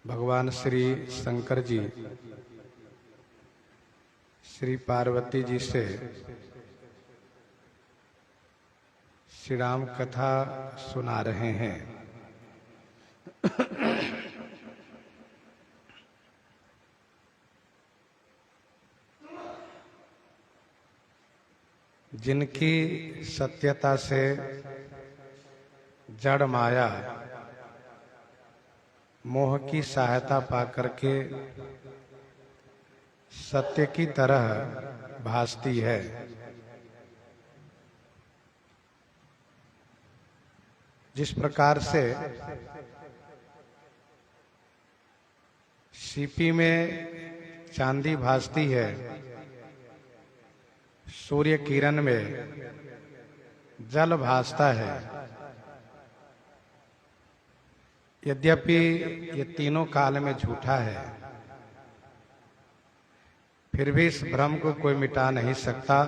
भगवान श्री शंकर जी श्री पार्वती जी से श्री राम कथा सुना रहे हैं। जिनकी सत्यता से जड़ माया मोह की सहायता पाकर के सत्य की तरह भासती है, जिस प्रकार से सीपी में चांदी भासती है, सूर्य किरण में जल भासता है। यद्यपि ये तीनों काल में झूठा है, फिर भी इस भ्रम को कोई मिटा नहीं सकता।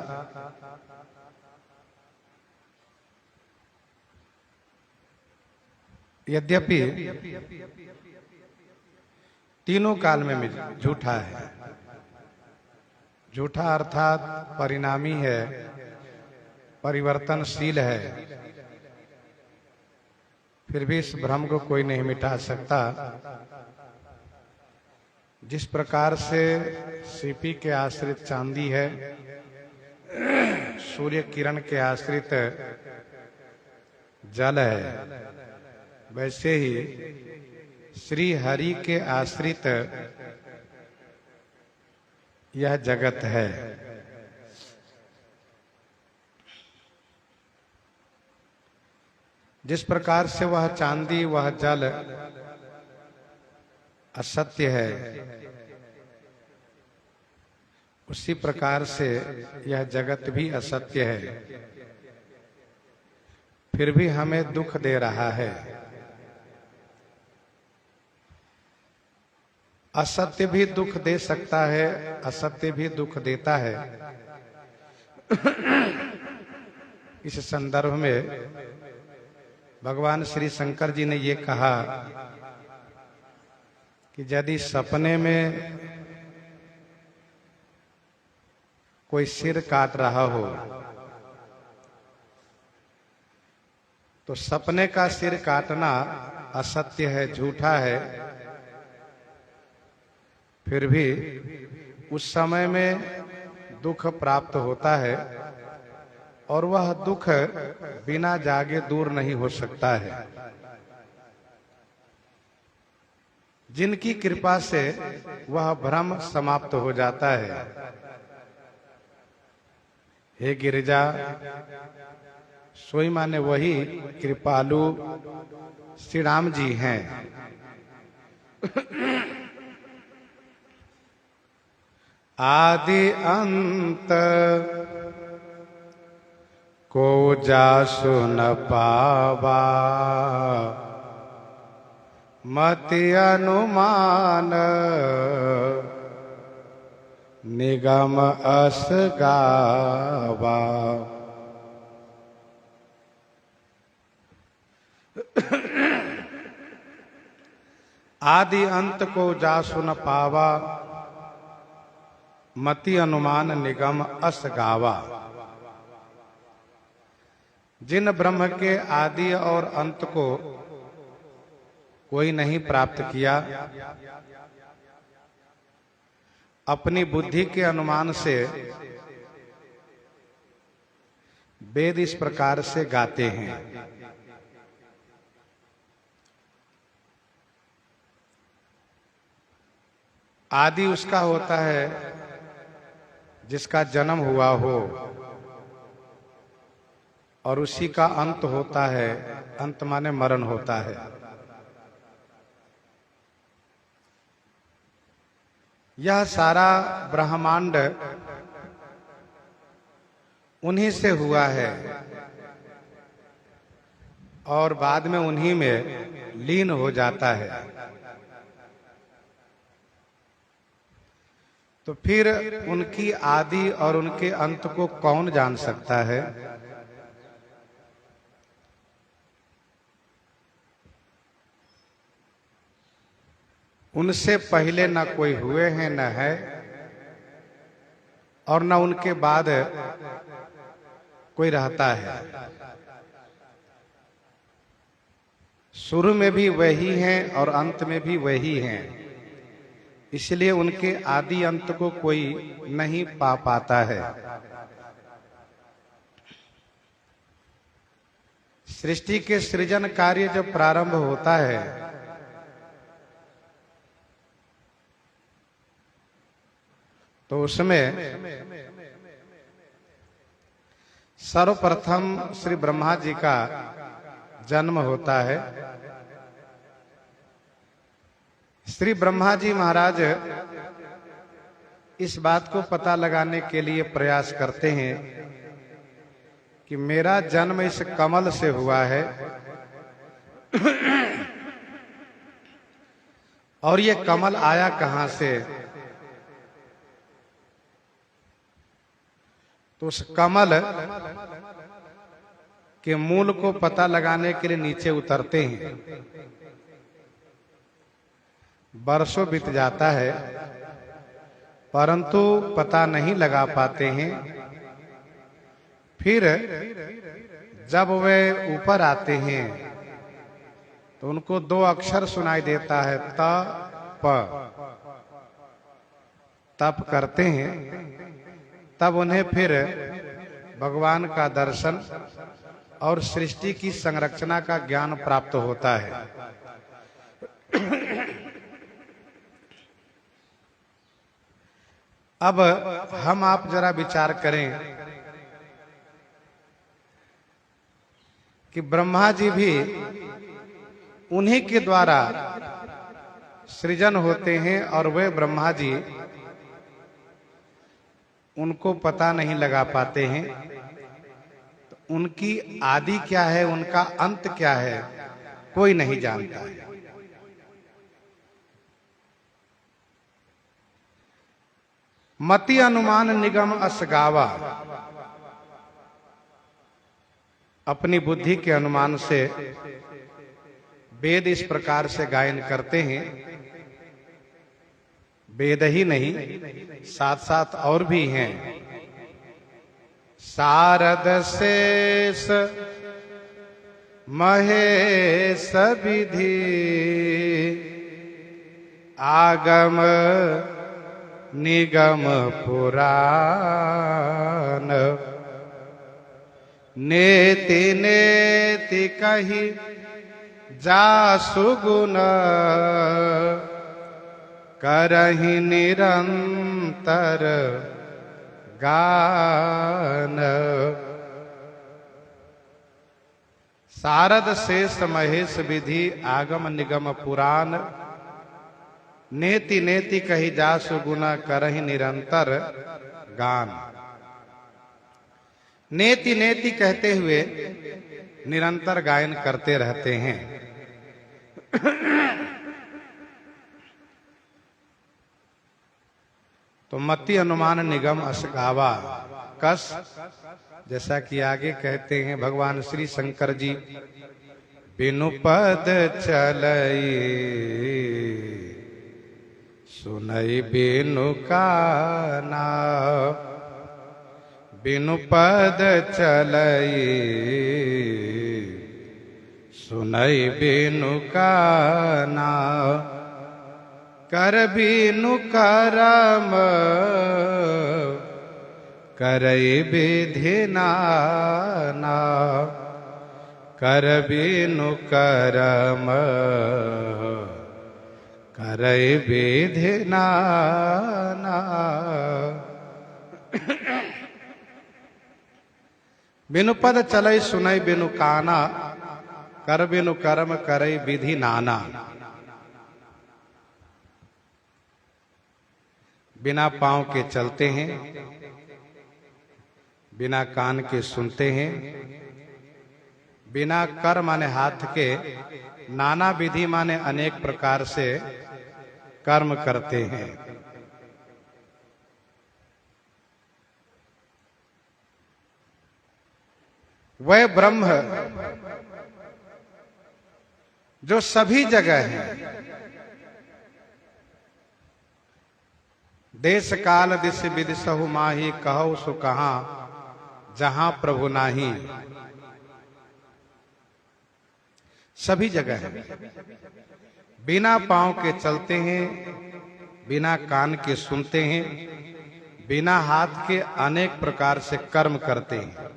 यद्यपि तीनों काल में झूठा है, झूठा अर्थात परिणामी है, परिवर्तनशील है, फिर भी इस भ्रम को कोई नहीं मिटा सकता। जिस प्रकार से सीपी के आश्रित चांदी है, सूर्य किरण के आश्रित जल है, वैसे ही श्री हरि के आश्रित यह जगत है। जिस प्रकार से वह चांदी, वह जल असत्य है, उसी प्रकार से यह जगत भी असत्य है, फिर भी हमें दुख दे रहा है। असत्य भी दुख दे सकता है, असत्य भी दुख देता है। इस संदर्भ में भगवान श्री शंकर जी ने ये कहा कि यदि सपने में कोई सिर काट रहा हो तो सपने का सिर काटना असत्य है, झूठा है, फिर भी उस समय में दुख प्राप्त होता है और वह दुख बिना जागे दूर नहीं हो सकता है। जिनकी कृपा से वह भ्रम समाप्त हो जाता है। हे गिरिजा, सोई माने वही कृपालु श्री राम जी हैं। आदि अंत को जासु न पावा, मति अनुमान निगम अस गावा। आदि अंत को जासु न पावा, मति अनुमान निगम अस गावा। जिन ब्रह्म के आदि और अंत को कोई नहीं प्राप्त किया, अपनी बुद्धि के अनुमान से वेद इस प्रकार से गाते हैं। आदि उसका होता है जिसका जन्म हुआ हो, और उसी का अंत होता है, अंत माने मरण होता है। यह सारा ब्रह्मांड उन्हीं से हुआ है और बाद में उन्हीं में लीन हो जाता है। तो फिर उनकी आदि और उनके अंत को कौन जान सकता है? उनसे पहले न कोई हुए हैं न है, और न उनके बाद कोई रहता है। शुरू में भी वही हैं और अंत में भी वही हैं, इसलिए उनके आदि अंत को कोई नहीं पा पाता है। सृष्टि के सृजन कार्य जब प्रारंभ होता है तो उसमें सर्वप्रथम श्री ब्रह्मा जी का जन्म होता है। श्री ब्रह्मा जी महाराज इस बात को पता लगाने के लिए प्रयास करते हैं कि मेरा जन्म इस कमल से हुआ है और ये कमल आया कहां से। तो उस कमल के मूल को पता लगाने के लिए नीचे उतरते हैं। बरसों बीत जाता है परंतु पता नहीं लगा पाते हैं। फिर जब वे ऊपर आते हैं तो उनको दो अक्षर सुनाई देता है, त प। तप करते हैं, तब उन्हें फिर भगवान का दर्शन और सृष्टि की संरचना का ज्ञान प्राप्त होता है। अब हम आप जरा विचार करें कि ब्रह्मा जी भी उन्हीं के द्वारा सृजन होते हैं और वे ब्रह्मा जी उनको पता नहीं लगा पाते हैं। तो उनकी आदि क्या है, उनका अंत क्या है, कोई नहीं जानता है। मति अनुमान निगम अस गावा, अपनी बुद्धि के अनुमान से वेद इस प्रकार से गायन करते हैं। वेद ही नहीं, साथ साथ और भी हैं। शारद शेष महेश विधि आगम निगम पुराण नेति नेति कही जासु गुण करहि निरंतर गान। शारद शेष महेश विधि आगम निगम पुराण नेति नेति कही जासु गुना करहि निरंतर गान। नेति नेति कहते हुए निरंतर गायन करते रहते हैं। तो मति अनुमान निगम अस गावा कस, जैसा कि आगे कहते हैं भगवान श्री शंकर जी, बिनु पद चलई सुनई बिनु काना, बिनु पद चलई सुनई बिनु काना, कर बिनु करम करई विधि नाना, कर बिनु करम करई विधि नाना। बिनु पद चलई सुनई बिनु काना, कर बिनु कर्म करई विधि नाना। बिना पांव के चलते हैं, बिना कान के सुनते हैं, बिना कर माने हाथ के, नाना विधि माने अनेक प्रकार से कर्म करते हैं। वह ब्रह्म जो सभी जगह है, देश काल दिश विदिशहु माही, कहु सो कहां जहां प्रभु नाही। सभी जगह है। बिना पांव के चलते हैं, बिना कान के सुनते हैं, बिना हाथ के अनेक प्रकार से कर्म करते हैं।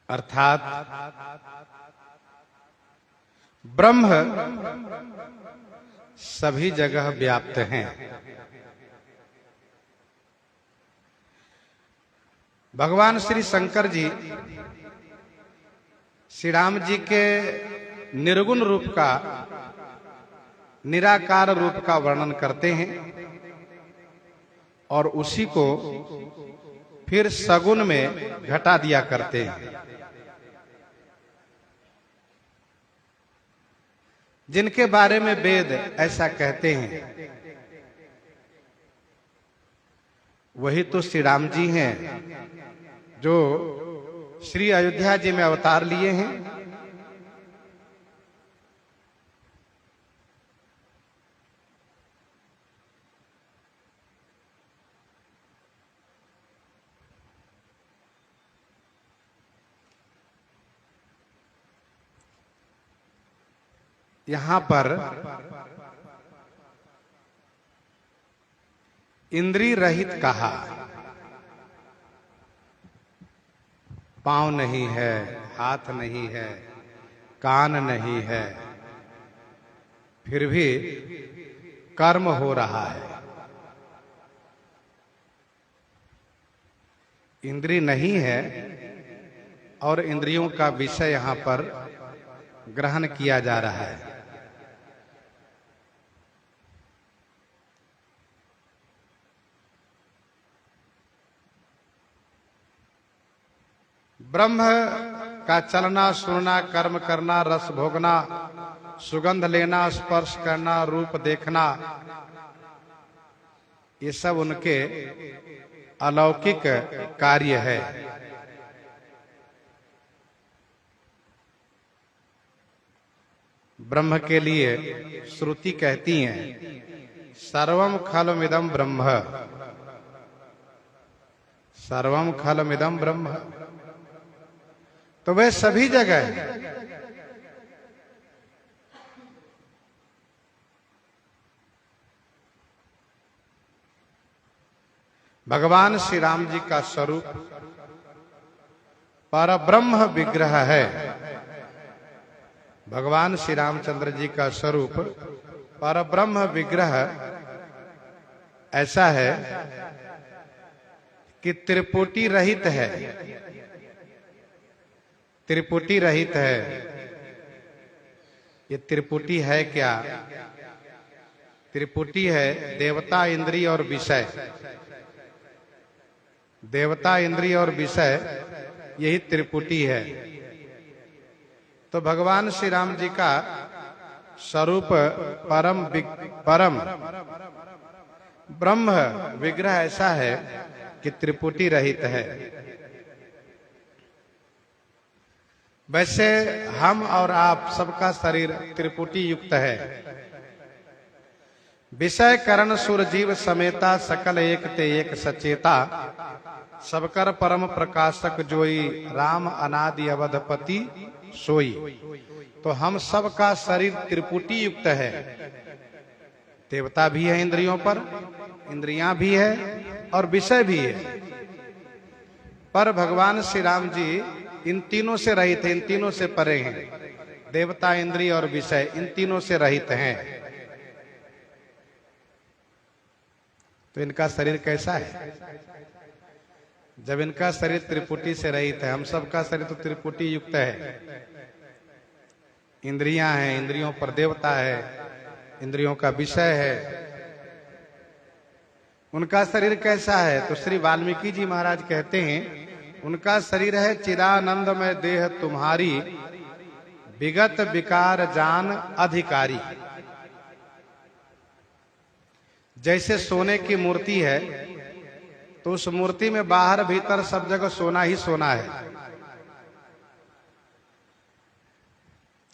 अर्थात ब्रह्म सभी जगह व्याप्त हैं। भगवान श्री शंकर जी श्री राम जी के निर्गुण रूप का, निराकार रूप का वर्णन करते हैं और उसी को फिर सगुण में घटा दिया करते हैं। जिनके बारे में वेद ऐसा कहते हैं वही तो श्री राम जी हैं, जो श्री अयोध्या जी में अवतार लिए हैं। यहां पर इंद्रिय रहित कहा। पांव नहीं है, हाथ नहीं है, कान नहीं है, फिर भी कर्म हो रहा है। इंद्रिय नहीं है और इंद्रियों का विषय यहां पर ग्रहण किया जा रहा है। ब्रह्म का चलना, सुनना, कर्म करना, रस भोगना, सुगंध लेना, स्पर्श करना, रूप देखना, ये सब उनके अलौकिक कार्य है। ब्रह्म के लिए श्रुति कहती है सर्वम खलमिदं ब्रह्म, सर्वम खलमिदं ब्रह्म। तो वह सभी जगह है। भगवान श्री राम जी का स्वरूप परब्रह्म विग्रह है। भगवान श्री रामचंद्र जी का स्वरूप परब्रह्म विग्रह ऐसा है कि त्रिपुटी रहित है। त्रिपुटी रहित है। ये त्रिपुटी है क्या? त्रिपुटी है देवता, इंद्रिय और विषय। देवता, इंद्रिय और विषय, यही त्रिपुटी है। तो भगवान श्री राम जी का स्वरूप परम ब्रह्म विग्रह ऐसा है कि त्रिपुटी रहित है। वैसे हम और आप सबका शरीर त्रिपुटी युक्त है। विषय करण सुर जीव समेता, सकल एक ते एक सचेता, सबकर परम प्रकाशक जोई, राम अनादि अवधपति सोई। तो हम सबका शरीर त्रिपुटी युक्त है। देवता भी है इंद्रियों पर, इंद्रियां भी है और विषय भी है। पर भगवान श्री राम जी इन तीनों से रहित हैं, इन तीनों से परे हैं। देवता, इंद्रिय और विषय, इन तीनों से रहित हैं। तो इनका शरीर कैसा है? जब इनका शरीर त्रिपुटी से रहित है, हम सबका शरीर तो त्रिपुटी युक्त है। इंद्रियां हैं, इंद्रियों पर देवता है, इंद्रियों का विषय है। उनका शरीर कैसा है? तो श्री वाल्मीकि जी महाराज कहते हैं उनका शरीर है चिदानंदमय देह तुम्हारी, विगत विकार जान अधिकारी। जैसे सोने की मूर्ति है तो उस मूर्ति में बाहर भीतर सब जगह सोना ही सोना है।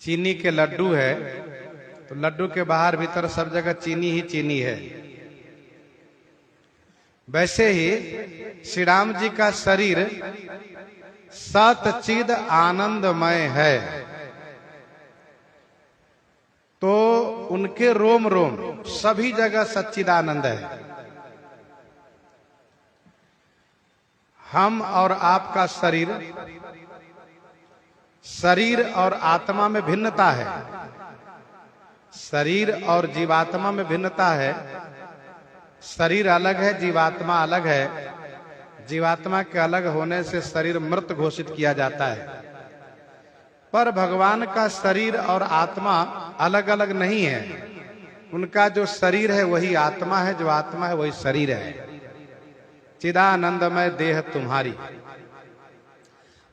चीनी के लड्डू है तो लड्डू के बाहर भीतर सब जगह चीनी ही चीनी है। वैसे ही श्री राम जी का शरीर सतचिद आनंदमय है, तो उनके रोम रोम सभी जगह सच्चिदानंद है। हम और आपका शरीर और आत्मा में भिन्नता है, शरीर और जीवात्मा में भिन्नता है। शरीर अलग है, जीवात्मा अलग है। जीवात्मा के अलग होने से शरीर मृत घोषित किया जाता है, पर भगवान का शरीर और आत्मा अलग अलग नहीं है। उनका जो शरीर है वही आत्मा है, जो आत्मा है वही शरीर है। चिदानंदमय देह तुम्हारी।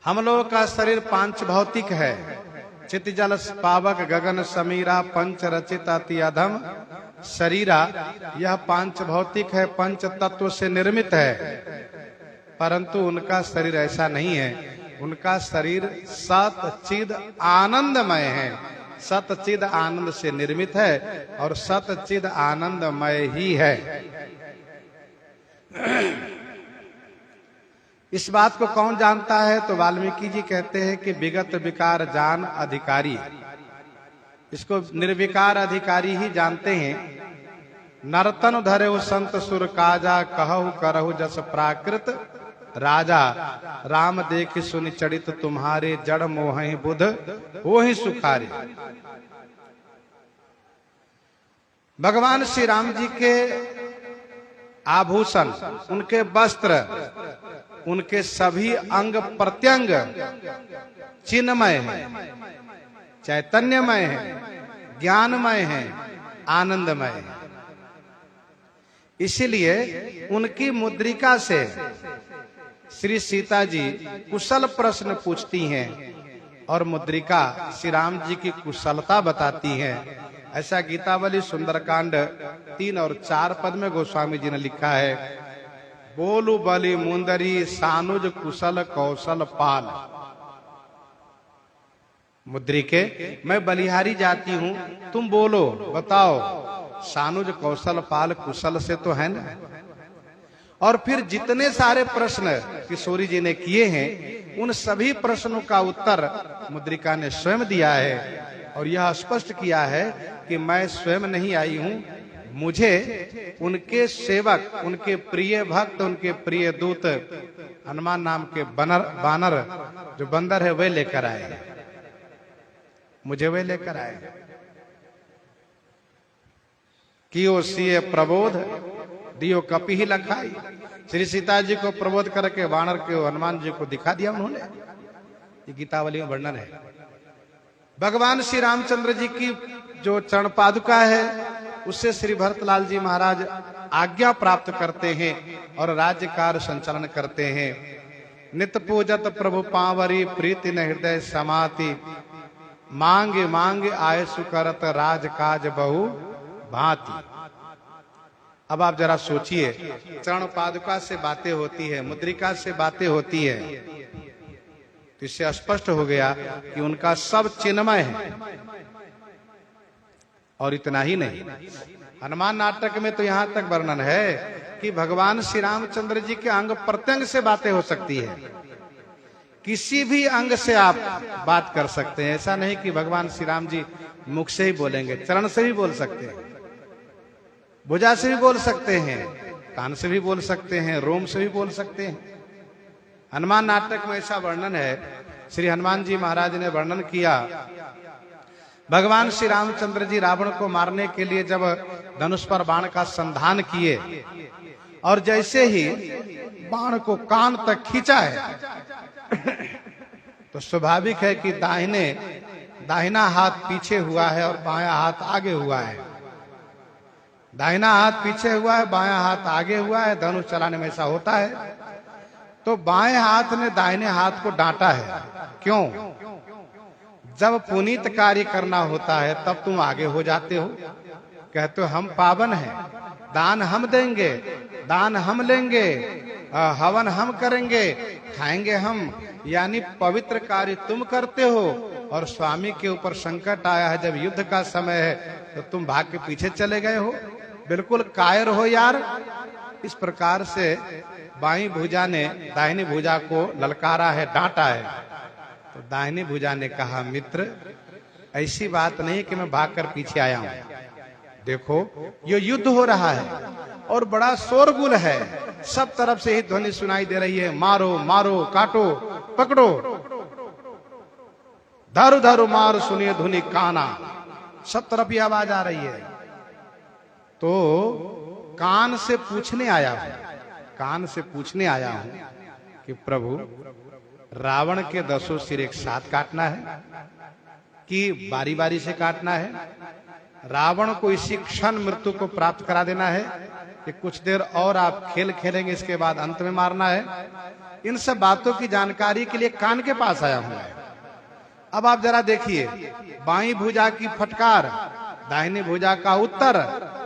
हम लोगों का शरीर पांच भौतिक है। चित जल पावक गगन समीरा पंच रचित अति अधम शरीरा। यह पांच भौतिक है, पंच तत्व से निर्मित है, परंतु उनका शरीर ऐसा नहीं है। उनका शरीर सतचिद आनंदमय है, सतचिद आनंद से निर्मित है और सतचिद आनंदमय ही है। इस बात को कौन जानता है? तो वाल्मीकि जी कहते हैं कि विगत विकार जान अधिकारी। इसको निर्विकार अधिकारी ही जानते हैं। नर्तन धरे संत सुर काजा, कहु करहु जस प्राकृत राजा। राम देख सुनि चरित तुम्हारे, जड़ मोहि बुध होहि सुखारे। भगवान श्री राम जी के आभूषण, उनके वस्त्र, उनके सभी अंग प्रत्यंग चिन्मय है, चैतन्यमय है, ज्ञानमय है, आनंदमय है। इसीलिए उनकी मुद्रिका से श्री सीता जी कुशल प्रश्न पूछती हैं और मुद्रिका श्री राम जी की कुशलता बताती है। ऐसा गीतावली सुंदरकांड 3 और 4 पद में गोस्वामी जी ने लिखा है। बोलू बलि मुंदरी सानुज कुशल कौशल पाल। मुद्रिके, मैं बलिहारी जाती हूं, तुम बोलो, बताओ, सानुज कौशल पाल कुशल से तो है ना। और फिर जितने सारे प्रश्न किशोरी जी ने किए हैं, उन सभी प्रश्नों का उत्तर मुद्रिका ने स्वयं दिया है और यह स्पष्ट किया है कि मैं स्वयं नहीं आई हूं, मुझे उनके सेवक, उनके प्रिय भक्त, उनके प्रिय दूत हनुमान नाम के बानर जो बंदर है वे लेकर आए, मुझे वे लेकर आए। कियो सिए प्रबोध दियो कपि ही लखाई। श्री सीता जी को प्रबोध करके वानर के हनुमान जी को दिखा दिया उन्होंने। ये गीतावली में वर्णन है। भगवान श्री रामचंद्र जी की जो चरण पादुका है, उससे श्री भरतलाल जी महाराज आज्ञा प्राप्त करते हैं और राज्य कार्य संचालन करते हैं। नित पूजत प्रभु पावरी, प्रीति न हृदय समाति। मांगे मांगे आय सुकरत, राज काज बहु भांति। अब आप जरा सोचिए, चरण पादुका से बातें होती है, मुद्रिका से बातें होती है, तो इससे स्पष्ट हो गया कि उनका सब चिन्मय है। और इतना ही नहीं, हनुमान नाटक में तो यहां तक वर्णन है कि भगवान श्री रामचंद्र जी के अंग प्रत्यंग से बातें हो सकती है। किसी भी अंग से आप बात कर सकते हैं। ऐसा नहीं कि भगवान श्री राम जी मुख से ही बोलेंगे, चरण से भी बोल सकते हैं, भुजा से भी बोल सकते हैं, कान से भी बोल सकते हैं, रोम से भी बोल सकते हैं। हनुमान नाटक में ऐसा वर्णन है। श्री हनुमान जी महाराज ने वर्णन किया, भगवान श्री रामचंद्र जी रावण को मारने के लिए जब धनुष पर बाण का संधान किए और जैसे ही बाण को कान तक खींचा है तो स्वाभाविक है कि दाहिना हाथ पीछे हुआ है और बायां हाथ आगे हुआ है। दाहिना हाथ पीछे हुआ है, बायां हाथ आगे हुआ है। धनुष चलाने में ऐसा होता है। तो बाएं हाथ ने दाहिने हाथ को डांटा है। क्यों? जब पुनीत कार्य करना होता है तब तुम आगे हो जाते हो, कहते हो हम पावन हैं, दान हम देंगे, दान हम लेंगे, हवन हम करेंगे, खाएंगे हम, यानी पवित्र कार्य तुम करते हो और स्वामी के ऊपर संकट आया है, जब युद्ध का समय है तो तुम भाग के पीछे चले गए हो, बिल्कुल कायर हो यार। इस प्रकार से बाईं भुजा ने दाहिनी भुजा को ललकारा है, डांटा है। तो दाहिनी भुजा ने कहा, मित्र ऐसी बात नहीं कि मैं भागकर पीछे आया हूं, देखो ये युद्ध हो रहा है और बड़ा शोरगुल है, सब तरफ से ही ध्वनि सुनाई दे रही है, मारो मारो काटो पकड़ो, धरु धरु मार सुनिए धुनि काना, सब तरफ ये आवाज आ रही है। तो कान से पूछने आया हूं, कान से पूछने आया हूं कि प्रभु रावण के 10 सिर एक साथ काटना है कि बारी बारी से काटना है? रावण को इसी क्षण मृत्यु को प्राप्त करा देना है कि कुछ देर और आप खेल खेलेंगे, इसके बाद अंत में मारना है? इन सब बातों की जानकारी के लिए कान के पास आया हूं। अब आप जरा देखिए, बाईं भुजा की फटकार, दाहिनी भुजा का उत्तर,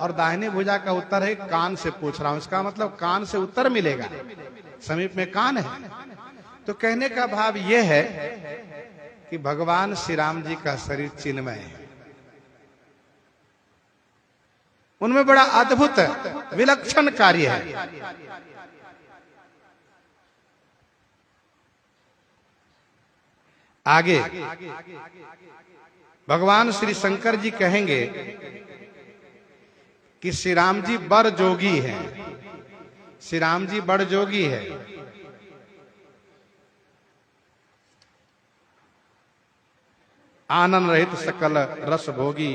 और दाहिनी भुजा का उत्तर है कान से पूछ रहा हूं, इसका मतलब कान से उत्तर मिलेगा, समीप में कान है। तो कहने का भाव यह है कि भगवान श्री राम जी का शरीर चिन्मय है, उनमें बड़ा अद्भुत विलक्षण कार्य है। आगे भगवान श्री शंकर जी कहेंगे कि श्री राम जी बड़ जोगी हैं, श्री राम जी बड़ जोगी है। आनंद रहित सकल रस भोगी,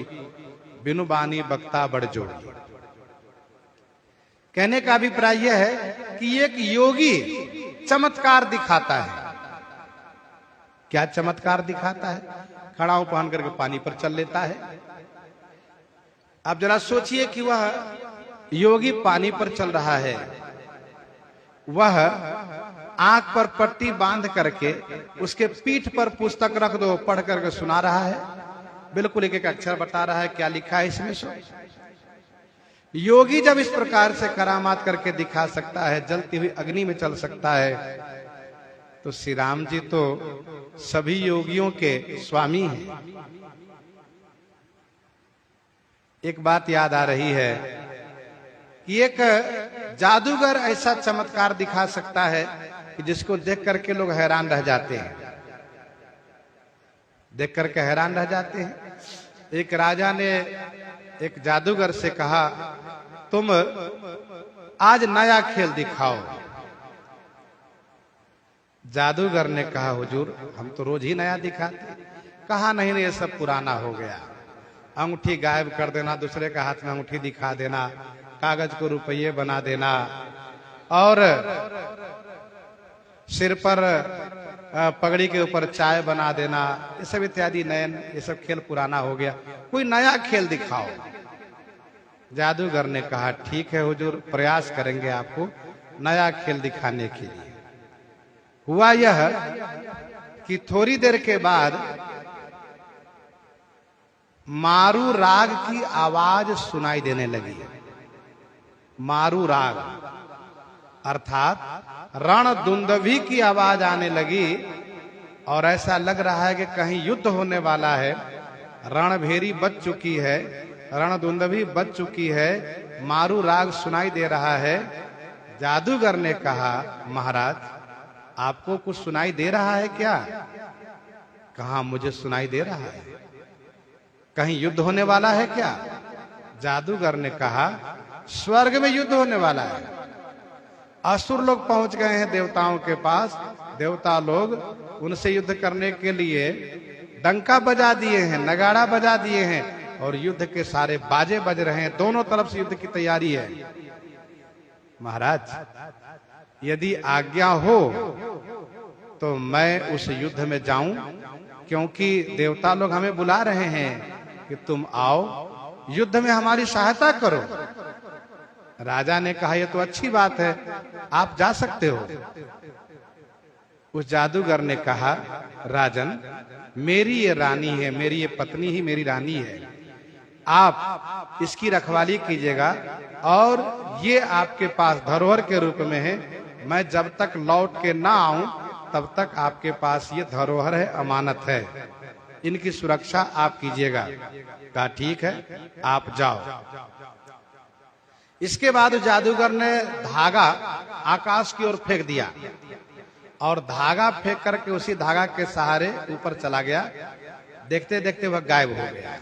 बिनु बानी बक्ता बड़ जोगी। कहने का अभिप्राय यह है कि एक योगी चमत्कार दिखाता है। क्या चमत्कार दिखाता है? खड़ाऊ पहन करके पानी पर चल लेता है। आप जरा सोचिए कि वह योगी पानी पर चल रहा है, वह आंख पर पट्टी बांध करके उसके पीठ पर पुस्तक रख दो, पढ़ करके सुना रहा है, बिल्कुल एक एक अक्षर बता रहा है क्या लिखा है इसमें। सो योगी जब इस प्रकार से करामात करके दिखा सकता है, जलती हुई अग्नि में चल सकता है, तो श्री राम जी तो सभी योगियों के स्वामी हैं। एक बात याद आ रही है कि एक जादूगर ऐसा चमत्कार दिखा सकता है कि जिसको देख करके लोग हैरान रह जाते हैं, देख करके हैरान रह जाते हैं। एक राजा ने एक जादूगर से कहा, तुम आज नया खेल दिखाओ। जादूगर ने कहा, हुजूर हम तो रोज ही नया दिखाते। कहा नहीं नहीं, ये सब पुराना हो गया। अंगूठी गायब कर देना, दूसरे का हाथ में अंगूठी दिखा देना, कागज को रुपये बना देना, और सिर पर पगड़ी के ऊपर चाय बना देना, ये सब इत्यादि नयन, ये सब खेल पुराना हो गया, कोई नया खेल दिखाओ। जादूगर ने कहा, ठीक है हुजूर, प्रयास करेंगे आपको नया खेल दिखाने के लिए। हुआ यह कि थोड़ी देर के बाद मारू राग की आवाज सुनाई देने लगी। मारू राग अर्थात रण दुंदुभी की आवाज आने लगी, और ऐसा लग रहा है कि कहीं युद्ध होने वाला है। रणभेरी बज चुकी है, रण दुंदुभी बज चुकी है, मारू राग सुनाई दे रहा है। जादूगर ने कहा, महाराज आपको कुछ सुनाई दे रहा है क्या? कहा, मुझे सुनाई दे रहा है। कहीं युद्ध होने वाला है क्या? जादूगर ने कहा, स्वर्ग में युद्ध होने वाला है। असुर लोग पहुंच गए हैं देवताओं के पास, देवता लोग उनसे युद्ध करने के लिए डंका बजा दिए हैं, नगाड़ा बजा दिए हैं, और युद्ध के सारे बाजे बज रहे हैं, दोनों तरफ से युद्ध की तैयारी है। महाराज यदि आज्ञा हो तो मैं उस युद्ध में जाऊं, क्योंकि देवता लोग हमें बुला रहे हैं कि तुम आओ, युद्ध में हमारी सहायता करो। राजा ने कहा, यह तो अच्छी बात है, आप जा सकते हो। उस जादूगर ने कहा, राजन मेरी ये रानी है, मेरी ये पत्नी ही मेरी रानी है, आप इसकी रखवाली कीजिएगा, और ये आपके पास धरोहर के रूप में है। मैं जब तक लौट के ना आऊं तब तक आपके पास ये धरोहर है, अमानत है, इनकी सुरक्षा आप कीजिएगा। कहा ठीक है, आप जाओ। इसके बाद जादूगर ने धागा आकाश की ओर फेंक दिया और धागा फेंक करके उसी धागा के सहारे ऊपर चला गया। देखते देखते वह गायब हो गया।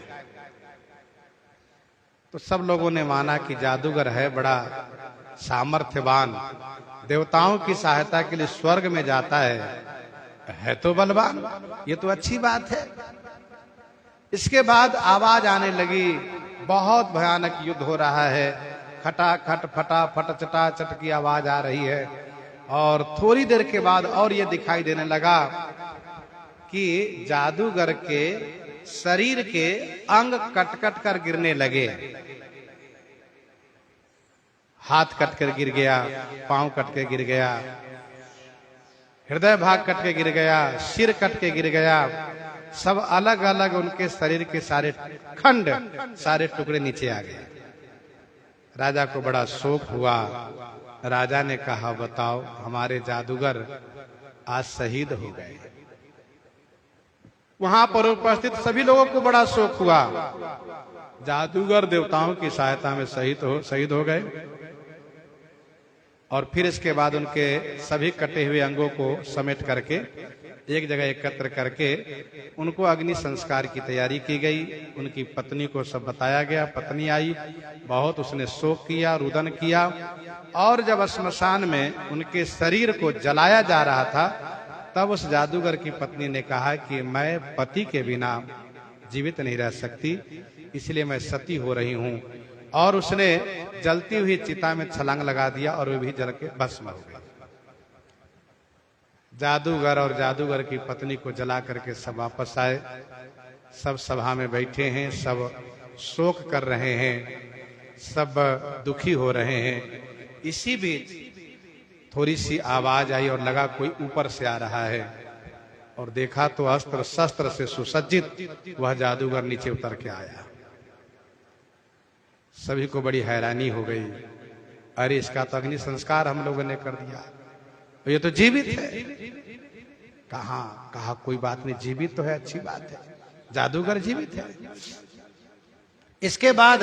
तो सब लोगों ने माना कि जादूगर है बड़ा सामर्थ्यवान, देवताओं की सहायता के लिए स्वर्ग में जाता है तो बलवान, ये तो अच्छी बात है। इसके बाद आवाज आने लगी, बहुत भयानक युद्ध हो रहा है। खटाखट फटाफट चटाचट की आवाज आ रही है। और थोड़ी देर के बाद और ये दिखाई देने लगा कि जादूगर के शरीर के अंग कट कट कर गिरने लगे। हाथ कट कर गिर गया, पांव कट के गिर गया, हृदय भाग कट के गिर गया, सिर कट के गिर गया। सब अलग अलग उनके शरीर के सारे खंड, सारे टुकड़े नीचे आ गए। राजा को बड़ा शोक हुआ। राजा ने कहा बताओ, हमारे जादूगर आज शहीद हो गए। वहां पर उपस्थित सभी लोगों को बड़ा शोक हुआ। जादूगर देवताओं की सहायता में शहीद हो गए। और फिर इसके बाद उनके सभी कटे हुए अंगों को समेट करके एक जगह एकत्र करके उनको अग्नि संस्कार की तैयारी की गई। उनकी पत्नी को सब बताया गया। पत्नी आई, बहुत उसने शोक किया, रुदन किया। और जब श्मशान में उनके शरीर को जलाया जा रहा था, तब उस जादूगर की पत्नी ने कहा कि मैं पति के बिना जीवित नहीं रह सकती, इसलिए मैं सती हो रही हूं। और उसने जलती हुई चिता में छलांग लगा दिया और वे भी जल के भस्म हो गए। जादूगर और जादूगर की पत्नी को जला करके सब वापस आए। सब सभा में बैठे हैं, सब शोक कर रहे हैं, सब दुखी हो रहे हैं। इसी बीच थोड़ी सी आवाज आई और लगा कोई ऊपर से आ रहा है। और देखा तो अस्त्र शस्त्र से सुसज्जित वह जादूगर नीचे उतर के आया। सभी को बड़ी हैरानी हो गई। अरे इसका तो अग्नि संस्कार हम लोगों ने कर दिया, ये तो जीवित है। कहा कोई बात नहीं, जीवित तो है, अच्छी बात है, जादूगर जीवित है। इसके बाद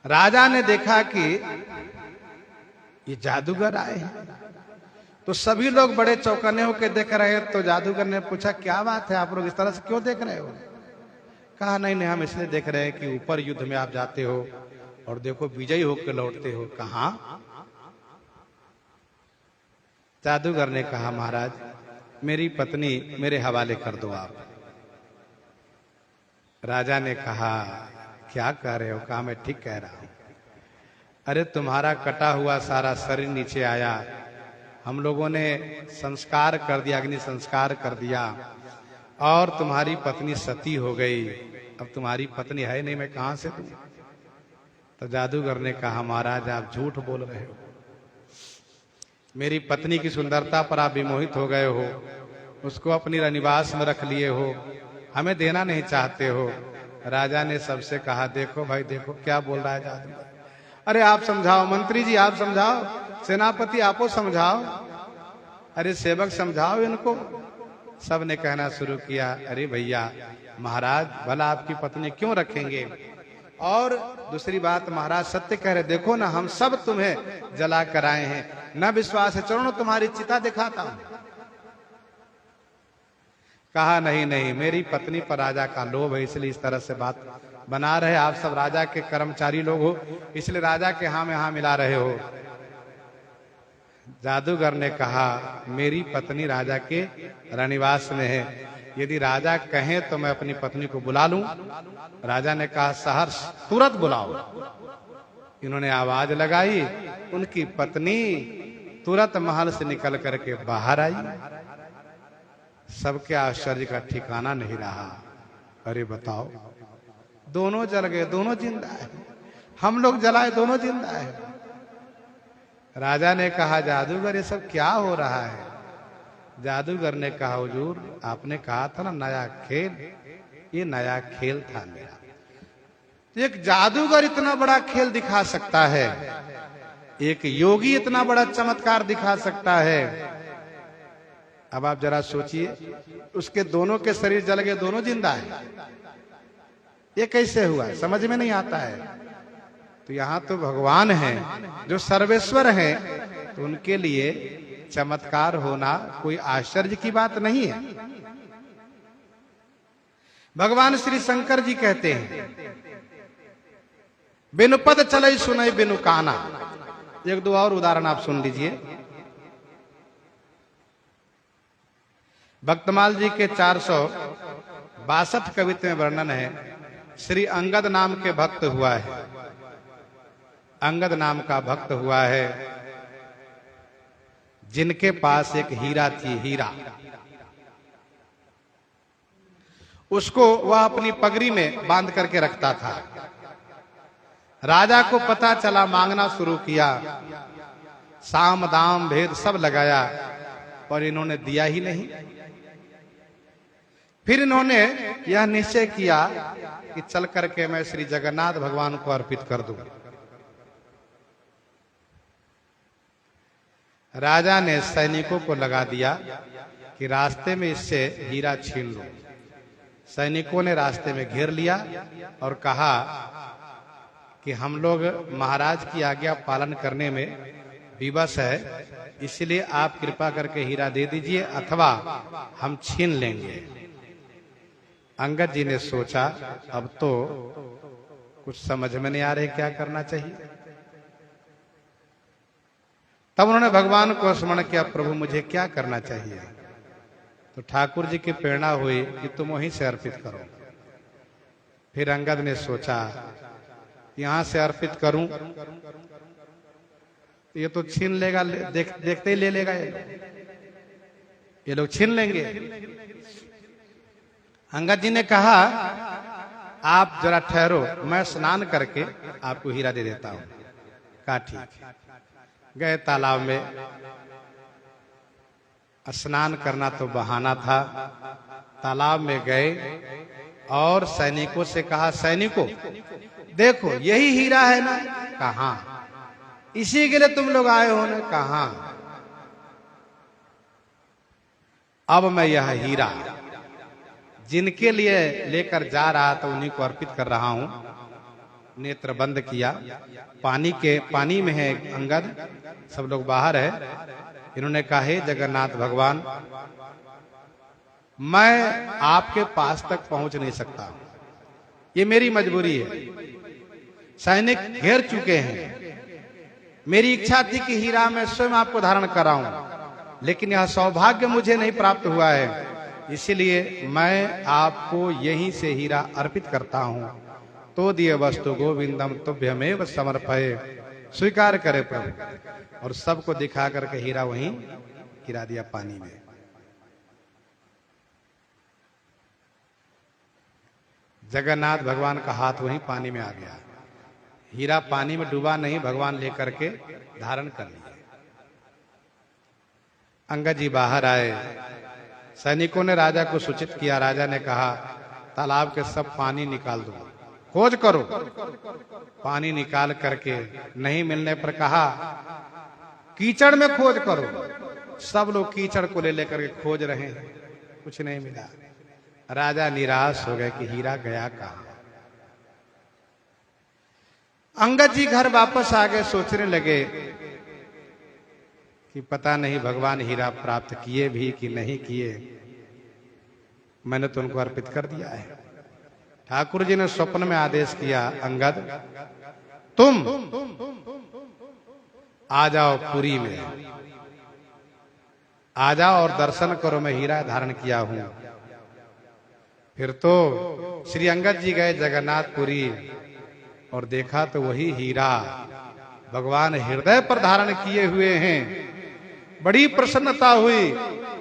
राजा ने देखा कि ये जादूगर आए हैं, तो सभी लोग बड़े चौकन्ने होकर देख रहे हैं। तो जादूगर ने पूछा क्या बात है, आप लोग इस तरह से क्यों देख रहे हो? कहा नहीं नहीं, हम इसलिए देख रहे हैं कि ऊपर युद्ध में आप जाते हो और देखो विजयी होकर लौटते हो। कहा? जादूगर ने कहा महाराज मेरी पत्नी मेरे हवाले कर दो आप। राजा ने कहा क्या कह रहे हो? कहा मैं ठीक कह रहा हूं। अरे तुम्हारा कटा हुआ सारा शरीर नीचे आया, हम लोगों ने संस्कार कर दिया, अग्नि संस्कार कर दिया, और तुम्हारी पत्नी सती हो गई। अब तुम्हारी पत्नी है नहीं, मैं कहां से दूं? तो जादूगर ने कहा महाराज आप झूठ बोल रहे हो, मेरी पत्नी की सुंदरता पर आप विमोहित हो गए हो, उसको अपनी रनिवास में रख लिए हो, हमें देना नहीं चाहते हो। राजा ने सबसे कहा देखो भाई देखो क्या बोल रहा है जादूगर। अरे आप समझाओ, मंत्री जी आप समझाओ, सेनापति आपो समझाओ, अरे सेवक समझाओ इनको। सब ने कहना शुरू किया अरे भैया महाराज भला आपकी पत्नी क्यों रखेंगे, और दूसरी बात महाराज सत्य कह रहे, देखो ना हम सब तुम्हें जला कर आए हैं, न विश्वास है चलो तुम्हारी चिता दिखाता हूं। कहा नहीं नहीं, मेरी पत्नी पर राजा का लोभ है, इसलिए इस तरह से बात बना रहे। आप सब राजा के कर्मचारी लोग हो, इसलिए राजा के हाँ में हाँ मिला रहे हो। जादूगर ने कहा मेरी पत्नी राजा के रनिवास में है, यदि राजा कहें तो मैं अपनी पत्नी को बुला लूं। राजा ने कहा सहर्ष तुरंत बुलाओ। इन्होंने आवाज लगाई, उनकी पत्नी तुरंत महल से निकल करके बाहर आई। सबके आश्चर्य का ठिकाना नहीं रहा। अरे बताओ दोनों जल गए, दोनों जिंदा है, हम लोग जलाए दोनों जिंदा है। राजा ने कहा जादूगर ये सब क्या हो रहा है? जादूगर ने कहा हुजूर आपने कहा था ना नया खेल, ये नया खेल था मेरा। एक जादूगर इतना बड़ा खेल दिखा सकता है, एक योगी इतना बड़ा चमत्कार दिखा सकता है। अब आप जरा सोचिए, उसके दोनों के शरीर जल गए, दोनों जिंदा है, ये कैसे हुआ? समझ में नहीं आता है। तो यहां तो भगवान हैं जो सर्वेश्वर हैं, तो उनके लिए चमत्कार होना कोई आश्चर्य की बात नहीं है। भगवान श्री शंकर जी कहते हैं, बिनु पद चले सुनई बिनु काना। एक दो और उदाहरण आप सुन लीजिए। भक्तमाल जी के 462 कविता में वर्णन है, श्री अंगद नाम के भक्त हुआ है, अंगद नाम का भक्त हुआ है, जिनके पास एक हीरा थी, हीरा। उसको वह अपनी पगड़ी में बांध करके रखता था। राजा को पता चला, मांगना शुरू किया, साम दाम भेद सब लगाया, और इन्होंने दिया ही नहीं। फिर इन्होंने यह निश्चय किया कि चल करके मैं श्री जगन्नाथ भगवान को अर्पित कर दूं। राजा ने सैनिकों को लगा दिया कि रास्ते में इससे हीरा छीन लो। सैनिकों ने रास्ते में घेर लिया और कहा कि हम लोग महाराज की आज्ञा पालन करने में विवश है, इसलिए आप कृपा करके हीरा दे दीजिए अथवा हम छीन लेंगे। अंगद जी ने सोचा, अब तो कुछ समझ में नहीं आ रहे क्या करना चाहिए। तब उन्होंने भगवान को स्मरण किया, प्रभु मुझे क्या करना चाहिए? तो ठाकुर जी की प्रेरणा हुई कि तुम वहीं से अर्पित करो। फिर अंगद ने सोचा, यहां से अर्पित करूं ये तो छीन लेगा, देखते ही ले लेगा, ये लोग छीन लेंगे। अंगद जी ने कहा, आप जरा ठहरो, मैं स्नान करके आपको हीरा दे देता हूं। कहा ठीक। गए तालाब में, स्नान करना तो बहाना था। तालाब में गए और सैनिकों से कहा, सैनिकों देखो यही हीरा है ना? कहा इसी के लिए तुम लोग आए हो ना? कहा अब मैं यह हीरा जिनके लिए लेकर जा रहा था उन्हीं को अर्पित कर रहा हूं। नेत्र बंद किया, पानी में है अंगद, सब लोग बाहर है। इन्होंने कहा, हे जगन्नाथ भगवान, मैं आपके पास तक पहुंच नहीं सकता, ये मेरी मजबूरी है। सैनिक घेर चुके हैं, मेरी इच्छा थी कि हीरा मैं स्वयं आपको धारण कराऊं, लेकिन यह सौभाग्य मुझे नहीं प्राप्त हुआ है, इसलिए मैं आपको यहीं से हीरा अर्पित करता हूं। तो दिए वस्तु गोविंदम तुभ्यमेव समर्पये। स्वीकार करे प्रभु। और सबको दिखा करके हीरा वहीं गिरा दिया पानी में। जगन्नाथ भगवान का हाथ वहीं पानी में आ गया। हीरा पानी में डूबा नहीं, भगवान लेकर के धारण कर लिया। अंगद जी बाहर आए, सैनिकों ने राजा को सूचित किया। राजा ने कहा, तालाब के सब पानी निकाल दो, खोज करो। पानी निकाल करके नहीं मिलने पर कहा, कीचड़ में खोज करो। सब लोग कीचड़ को ले लेकर के खोज रहे हैं, कुछ नहीं मिला। राजा निराश हो गए कि हीरा गया कहां। अंगद जी घर वापस आ गए, सोचने लगे कि पता नहीं भगवान हीरा प्राप्त किए भी कि नहीं किए, मैंने तो उनको अर्पित कर दिया है। ठाकुर जी ने स्वप्न में आदेश किया, अंगद तुम आ जाओ पुरी में, आ जाओ और दर्शन करो, मैं हीरा धारण किया हूं। फिर तो श्री अंगद जी गए जगन्नाथपुरी और देखा तो वही हीरा भगवान हृदय पर धारण किए हुए हैं। बड़ी प्रसन्नता हुई,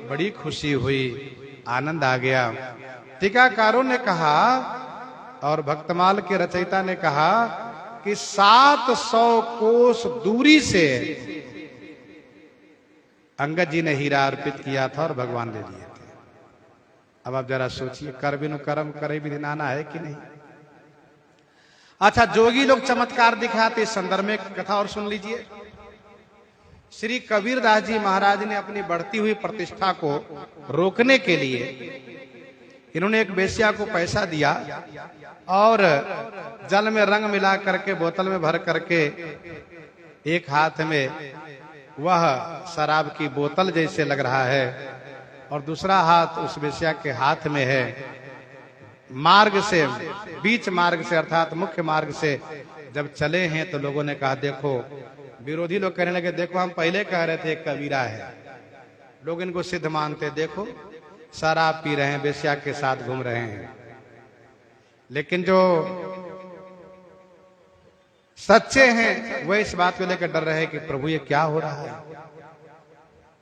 बड़ी खुशी हुई, आनंद आ गया। टीकाकारों ने कहा और भक्तमाल के रचयिता ने कहा कि 700 कोस दूरी से अंगद जी ने हीरा अर्पित किया था और भगवान ले लिए थे। अब आप जरा सोचिए, कर बिनु कर्म करे भी दिन आना है कि नहीं। अच्छा, जोगी लोग चमत्कार दिखाते, इस संदर्भ में कथा और सुन लीजिए। श्री कबीरदास जी महाराज ने अपनी बढ़ती हुई प्रतिष्ठा को रोकने के लिए इन्होंने एक वेश्या को पैसा दिया और जल में रंग मिला करके बोतल में भर करके एक हाथ में वह शराब की बोतल जैसे लग रहा है और दूसरा हाथ उस वेश्या के हाथ में है। मार्ग से, बीच मार्ग से अर्थात मुख्य मार्ग से जब चले हैं तो लोगों ने कहा देखो, विरोधी लोग कहने लगे देखो हम पहले कह रहे थे कबीरा है, लोग इनको सिद्ध मानते, देखो शराब पी रहे हैं, वेश्या के साथ घूम रहे हैं। लेकिन जो सच्चे हैं वह इस बात को लेकर डर रहे हैं कि प्रभु ये क्या हो रहा है,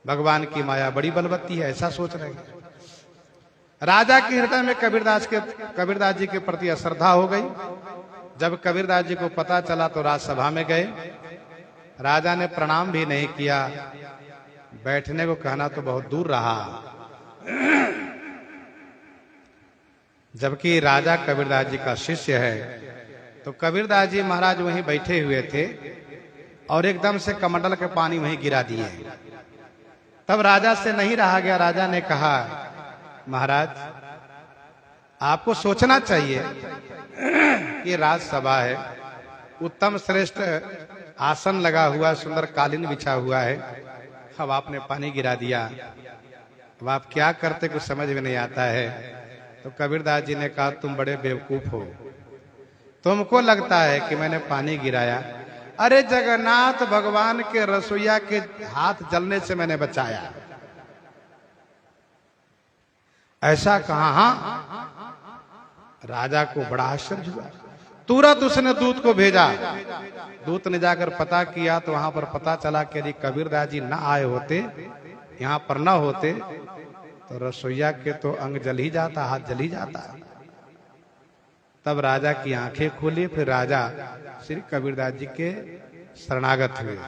भगवान की माया बड़ी बलवत्ती है, ऐसा सोच रहे हैं। राजा के हृदय में कबीरदास जी के प्रति अश्रद्धा हो गई। जब कबीरदास जी को पता चला तो राजसभा में गए। राजा ने प्रणाम भी नहीं किया, बैठने को कहना तो बहुत दूर रहा। जबकि राजा कबीरदास जी का शिष्य है, तो कबीरदास जी महाराज वहीं बैठे हुए थे और एकदम से कमंडल के पानी वहीं गिरा दिए। तब राजा से नहीं रहा गया। राजा ने कहा महाराज आपको सोचना चाहिए कि राजसभा है, उत्तम श्रेष्ठ आसन लगा हुआ, सुंदर कालीन बिछा हुआ है, अब आपने पानी गिरा दिया, अब आप क्या करते कुछ समझ में नहीं आता है। तो कबीरदास जी ने कहा तुम बड़े बेवकूफ हो, तुमको लगता है कि मैंने पानी गिराया, अरे जगन्नाथ भगवान के रसोईया के हाथ जलने से मैंने बचाया। ऐसा कहा? हाँ। राजा को बड़ा आश्चर्य हुआ। तुरंत उसने दूत को भेजा। दूत ने जाकर पता किया तो वहां पर पता चला कि यदि कबीरदास जी न आए होते, यहाँ पर न होते तो रसोईया के तो अंग जल ही जाता, हाथ जल ही जाता। तब राजा की आंखें खुली, फिर राजा श्री कबीरदास जी के शरणागत हुए।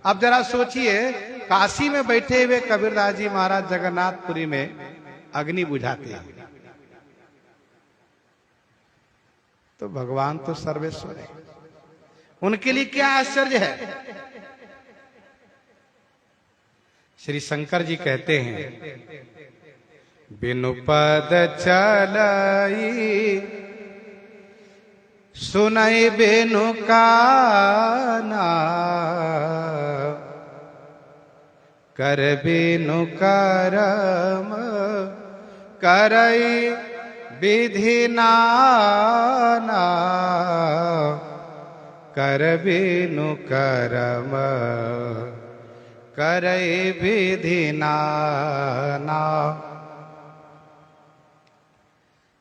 अब जरा सोचिए, काशी में बैठे हुए कबीरदास जी महाराज जगन्नाथपुरी में अग्नि बुझाते हैं, तो भगवान तो सर्वेश्वर है, उनके लिए क्या आश्चर्य है। श्री शंकर जी कहते हैं बिनु पद चलई सुनई बिनु काना, कर बिनु करम करई विधि नाना, कर बिनु करम करई विधि नाना।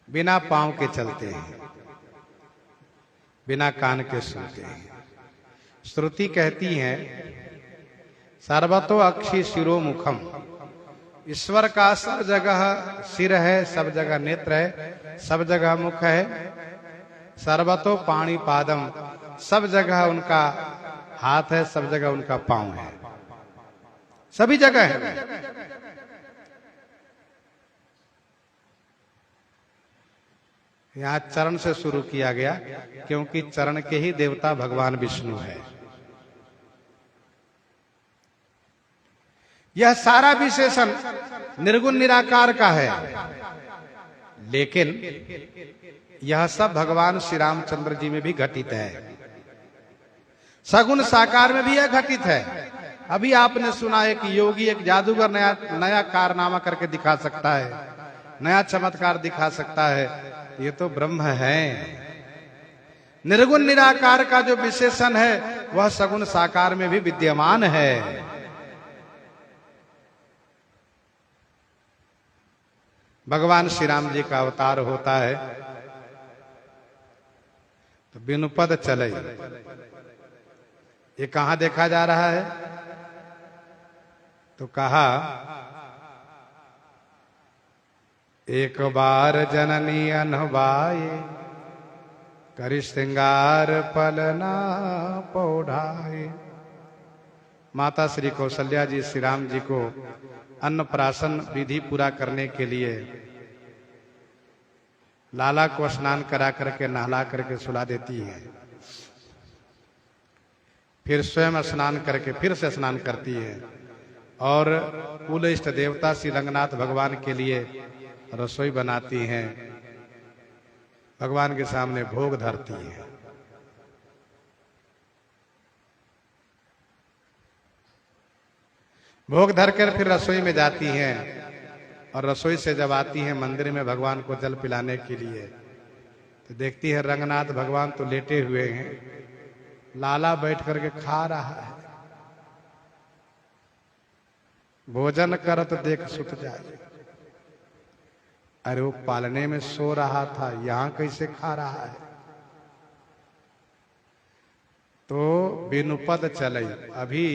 बिना पांव के चलते हैं, बिना कान के सुनते हैं। श्रुति कहती है सर्वतो अक्षि शिरो मुखम, ईश्वर का सब जगह सिर है, सब जगह नेत्र है, सब जगह मुख है। सर्वतो पाणी पादम, सब जगह उनका हाथ है, सब जगह उनका पांव है, सभी जगह है। यहाँ चरण से शुरू किया गया क्योंकि चरण के ही देवता भगवान विष्णु है। यह सारा विशेषण निर्गुण निराकार का है, लेकिन यह सब भगवान श्री रामचंद्र जी में भी घटित है। सगुण साकार में भी यह घटित है। अभी आपने सुना एक योगी, एक जादूगर नया कारनामा करके दिखा सकता है, नया चमत्कार दिखा सकता है, ये तो ब्रह्म है। निर्गुण निराकार का जो विशेषण है वह सगुण साकार में भी विद्यमान है। भगवान श्री राम जी का अवतार होता है तो बिनु पद चले, ये कहां देखा जा रहा है? तो कहा एक बार जननी अनबाए, करि श्रृंगार पलना पौढ़ाए। माता श्री कौशल्या जी श्री राम जी को अन्नप्राशन विधि पूरा करने के लिए लाला को स्नान करा करके नहला करके सुला देती है। फिर स्वयं स्नान करके फिर से स्नान करती है और कुल इष्ट देवता श्री रंगनाथ भगवान के लिए रसोई बनाती हैं, भगवान के सामने भोग धरती है। भोग धरकर फिर रसोई में जाती हैं और रसोई से जब आती हैं मंदिर में भगवान को जल पिलाने के लिए, तो देखती है रंगनाथ भगवान तो लेटे हुए हैं, लाला बैठ करके खा रहा है। भोजन करत देख सुत जाए। अरे वो पालने में सो रहा था, यहां कैसे खा रहा है? तो बिनुपद चले, अभी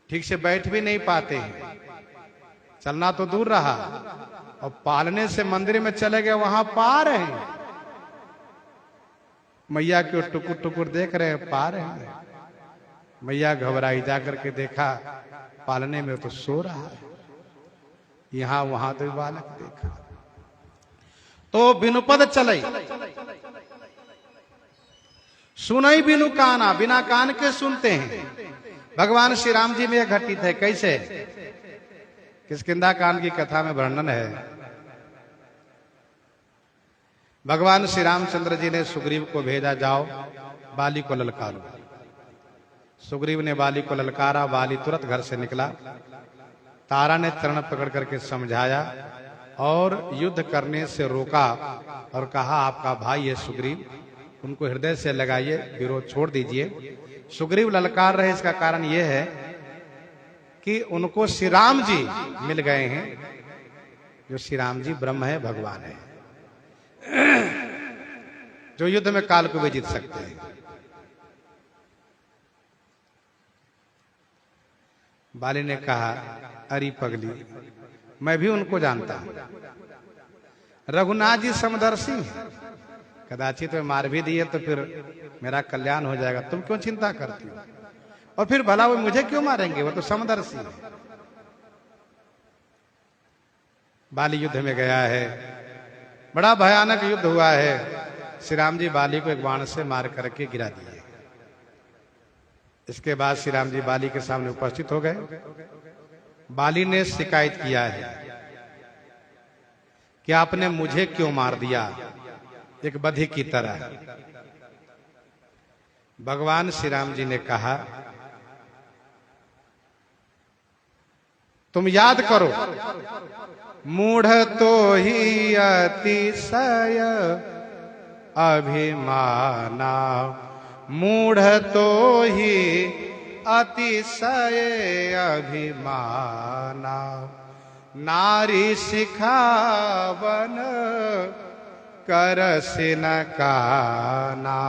ठीक से बैठ भी नहीं पाते हैं, चलना तो दूर रहा, और पालने से मंदिर में चले गए, वहां पा रहे हैं मैया को टुकुर टुकुर देख रहे हैं, पा रहे हैं। मैया घबराई, जाकर के देखा पालने में तो सो रहा है, यहां वहां तो बालक देखा। तो बिनुपद चले, सुनई बिनु काना, बिना कान के सुनते हैं। भगवान श्री राम जी में यह घटित है। कैसे? किष्किंधा कांड की कथा में वर्णन है। भगवान श्री रामचंद्र जी ने सुग्रीव को भेजा, जाओ बाली को ललकारो। सुग्रीव ने बाली को ललकारा, बाली तुरंत घर से निकला। तारा ने चरण पकड़ करके समझाया और युद्ध करने से रोका और कहा, आपका भाई है सुग्रीव, उनको हृदय से लगाइए, विरोध छोड़ दीजिए। सुग्रीव ललकार रहे, इसका कारण यह है कि उनको श्री राम जी मिल गए हैं, जो श्री राम जी ब्रह्म है, भगवान है, जो युद्ध में काल को भी जीत सकते हैं। बाली ने कहा, अरे पगली, मैं भी उनको जानता हूं, रघुनाथ जी समदर्शी हैं, कदाचित वे मार भी दिए तो फिर मेरा कल्याण हो जाएगा, तुम क्यों चिंता करती हो? और फिर भला वो मुझे क्यों मारेंगे, वो तो समदर्शी है। बाली युद्ध में गया है, बड़ा भयानक युद्ध हुआ है। श्री राम जी बाली को एक बाण से मार करके गिरा दिए। इसके बाद श्री राम जी बाली के सामने उपस्थित हो गए। बाली ने शिकायत किया है कि आपने मुझे क्यों मार दिया, एक बधी की तरह। भगवान श्री राम जी ने कहा, तुम याद करो, मूढ़ तो ही अतिशय अभिमाना, मूढ़ तो ही अतिशय अभिमाना, नारी सिखावन करसिन काना।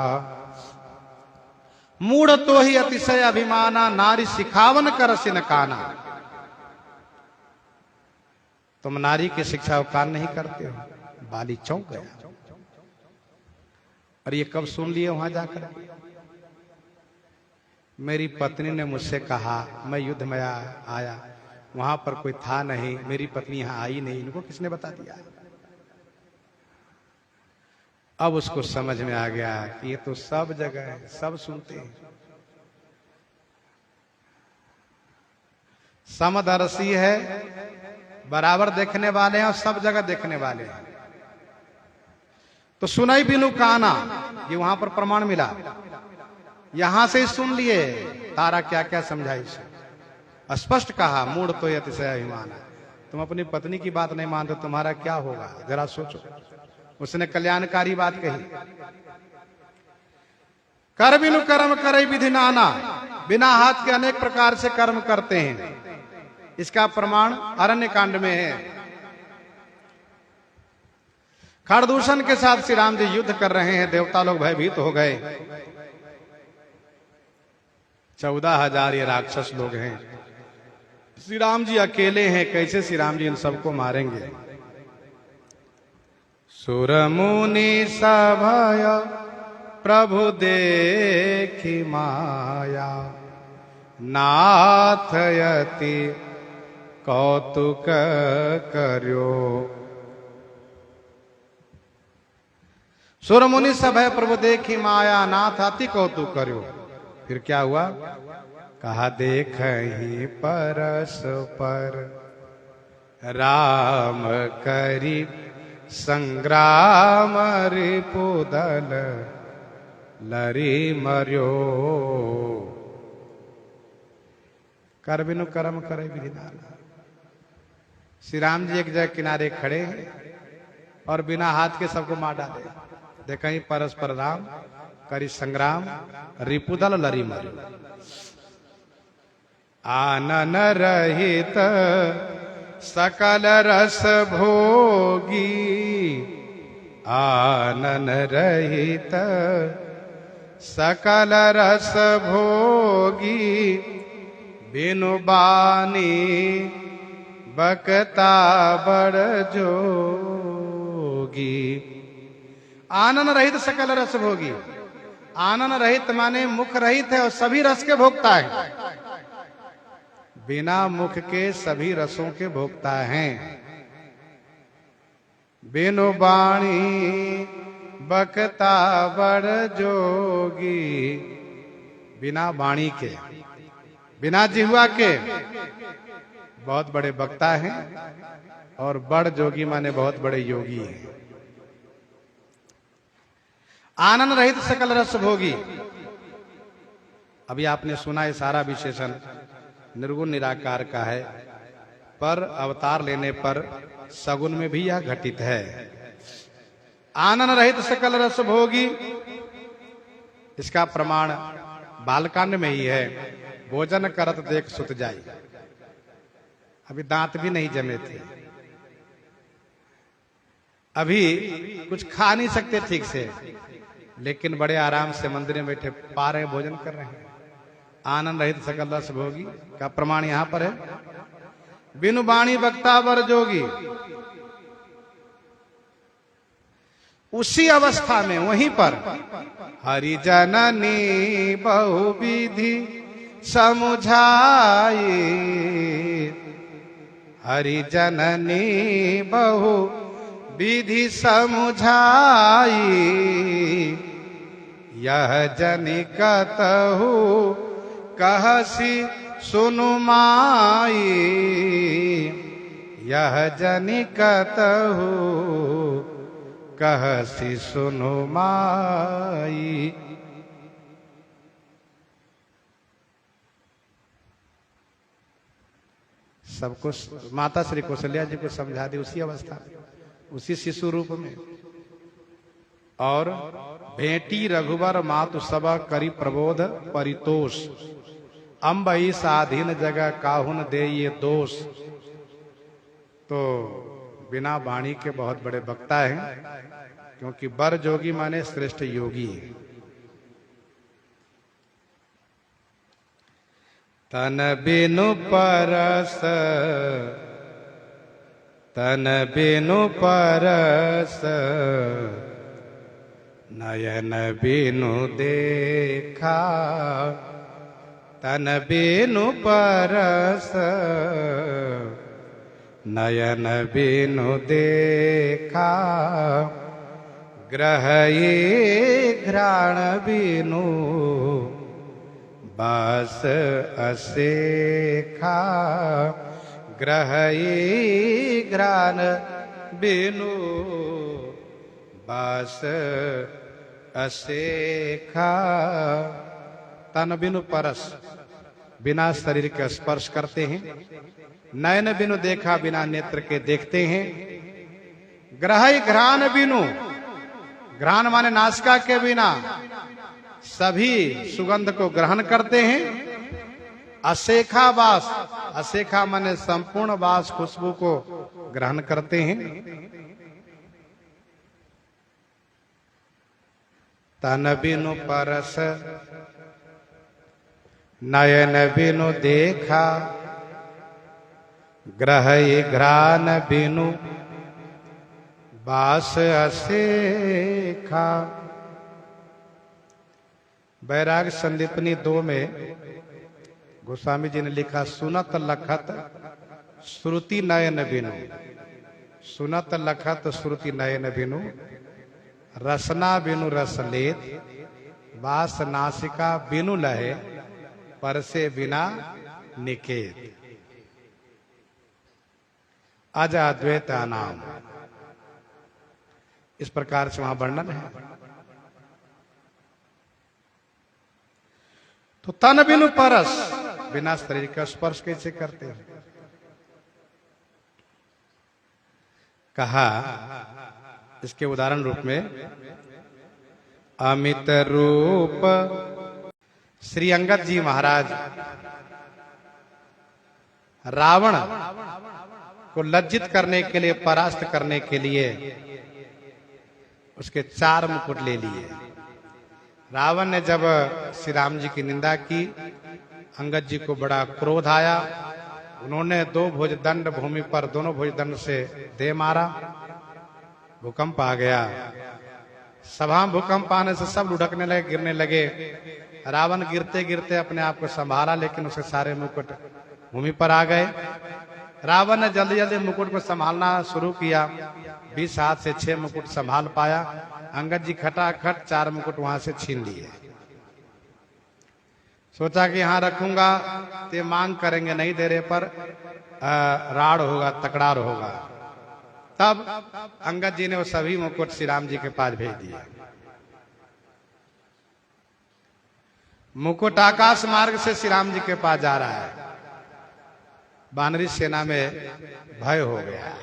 मूढ़ तो ही अतिशय अभिमाना, नारी सिखावन करसिन काना। तुम नारी की शिक्षा का कान नहीं करते हो। बाली चौंक गया, और ये कब सुन लिए वहां जाकर? मेरी पत्नी ने मुझसे कहा, मैं युद्ध में आया, वहां पर कोई था नहीं, मेरी पत्नी यहां आई नहीं, इनको किसने बता दिया? अब उसको समझ में आ गया कि ये तो सब जगह है, सब सुनते हैं। समदर्शी है, बराबर देखने वाले हैं और सब जगह देखने वाले हैं। तो सुनाई बिनु काना, ये वहां पर प्रमाण मिला, यहां से सुन लिए। तारा क्या क्या समझाई, स्पष्ट कहा, मूढ़ तो अतिशय अभिमान है। तुम अपनी पत्नी की बात नहीं मानते, तुम्हारा क्या होगा, जरा सोचो। उसने कल्याणकारी बात कही, कर बिनु कर्म करे विधि नाना, बिना हाथ के अनेक प्रकार से कर्म करते हैं। इसका प्रमाण अरण्य कांड में है। खरदूषण के साथ श्री राम जी युद्ध कर रहे हैं, देवता लोग भयभीत हो गए। 14,000 ये राक्षस लोग हैं, श्री राम जी अकेले हैं, कैसे श्री राम जी इन सबको मारेंगे? सुर मुनि सभय प्रभु देखी माया, नाथ यति कौतुक कर्यो। सुर मुनि सब है प्रभु देखी माया, नाथ अति कौतुक करो। फिर क्या हुआ? कहा देख ही परस पर राम करी संग्राम, रिपुदल लरी मर्यो। कर बिनु कर्म करे विधिनान। श्री राम जी एक जगह किनारे खड़े हैं और बिना हाथ के सबको मार डाले। देखा ही परस्पर राम करी संग्राम, रिपुदल लरी मर्यो। आनन रहित सकल रस भोगी, आनन रहित सकल रस भोगी, बिनु बानी बकता बड़ जोगी। आनन रहित सकल रस भोगी। आनन रहित माने मुख रहित है और सभी रस के भोगता है। बिना मुख के सभी रसों के भोगता हैं। बिनु बाणी बकता बड़ जोगी। बिना वाणी के, बिना जिह्वा के बहुत बड़े वक्ता हैं और बड़ जोगी माने बहुत बड़े योगी हैं। आनंद रहित सकल रस भोगी। अभी आपने सुना ये सारा विशेषण निर्गुण निराकार का है, पर अवतार लेने पर सगुन में भी यह घटित है। आनंद रहित सकल रस भोगी, इसका प्रमाण बालकांड में ही है। भोजन करत देख सुत जाई। अभी दांत भी नहीं जमे थे, अभी कुछ खा नहीं सकते ठीक से, लेकिन बड़े आराम से मंदिर में बैठे पा रहे, भोजन कर रहे हैं। आनंद रहित सकल रस भोगी का प्रमाण यहां पर है। बिनु बाणी बक्ता बर जोगी। उसी अवस्था में वहीं पर हरि जननी बहुविधि समुझाई। हरि जननी बहु विधि समुझाई। यह जनि कतहु कहसी सुनु माई। यह जनि कतहु कहसी सुनु माई। सबको माता श्री कौशल्या जी को समझा दी उसी अवस्था में, उसी शिशु रूप में। और भेंटी रघुवर मातु सब करी प्रबोध परितोष। अम्बई साधीन जगह काहुन दे ये दोष। तो बिना वाणी के बहुत बड़े वक्ता हैं, क्योंकि बर जोगी माने श्रेष्ठ योगी। तन बिनु परस, तन बिनु परस, नयन बिनु देखा। तन बिनु परस, नयन बिनु देखा। ग्रह ये घ्राण बिनु बास असेखा। ग्रह ये घ्राण बिनु बास असेखा। तन बिनु परस, बिना शरीर के स्पर्श करते हैं। नयन बिनु देखा, बिना नेत्र के देखते हैं। ग्रह घ्राण बिनु, घ्राण माने नासिका के बिना सभी सुगंध को ग्रहण करते हैं। असेखा वास, असेखा माने संपूर्ण वास खुशबू को ग्रहण करते हैं। तन बिनु परस, नयन बिनु देखा। ग्रह घ्राण बिनु बास असेखा। बैराग संदीपनी 2 में गोस्वामी जी ने लिखा, सुनत लखत श्रुति नयन बिनु। सुनत लखत श्रुति नयन बिनु, रसना बिनु रस लेत, वास नासिका बिनु लहे, परसे बिना निकेत। अज अद्वैत नाम, इस प्रकार से वहां वर्णन है। तो तन बिनु परस, बिना शरीर का स्पर्श कैसे करते हैं? कहा इसके उदाहरण रूप में, अमित रूप श्री अंगद जी महाराज रावण को लज्जित करने के लिए, परास्त करने के लिए उसके 4 मुकुट ले लिए। रावण ने जब श्री राम जी की निंदा की, अंगद जी को बड़ा क्रोध आया। उन्होंने 2 भुजदंड भूमि पर, दोनों भुजदंड से दे मारा, भूकंप आ गया। सभा में भूकंप आने से सब लुढ़कने लगे, गिरने लगे। रावण गिरते गिरते अपने आप को संभाला, लेकिन उसके सारे मुकुट भूमि पर आ गए। रावण ने जल्दी जल्दी मुकुट को संभालना शुरू किया। 20 हाथ से 6 मुकुट संभाल पाया। अंगद जी खटाखट 4 मुकुट वहां से छीन लिए। सोचा कि यहां रखूंगा तो मांग करेंगे, नहीं दे रहे पर राड़ होगा, तकरार होगा। तब अंगद जी ने वो सभी मुकुट श्री राम जी के पास भेज दिए। मुकुट आकाश मार्ग से श्री राम जी के पास जा रहा है। वानरी सेना में भय हो गया।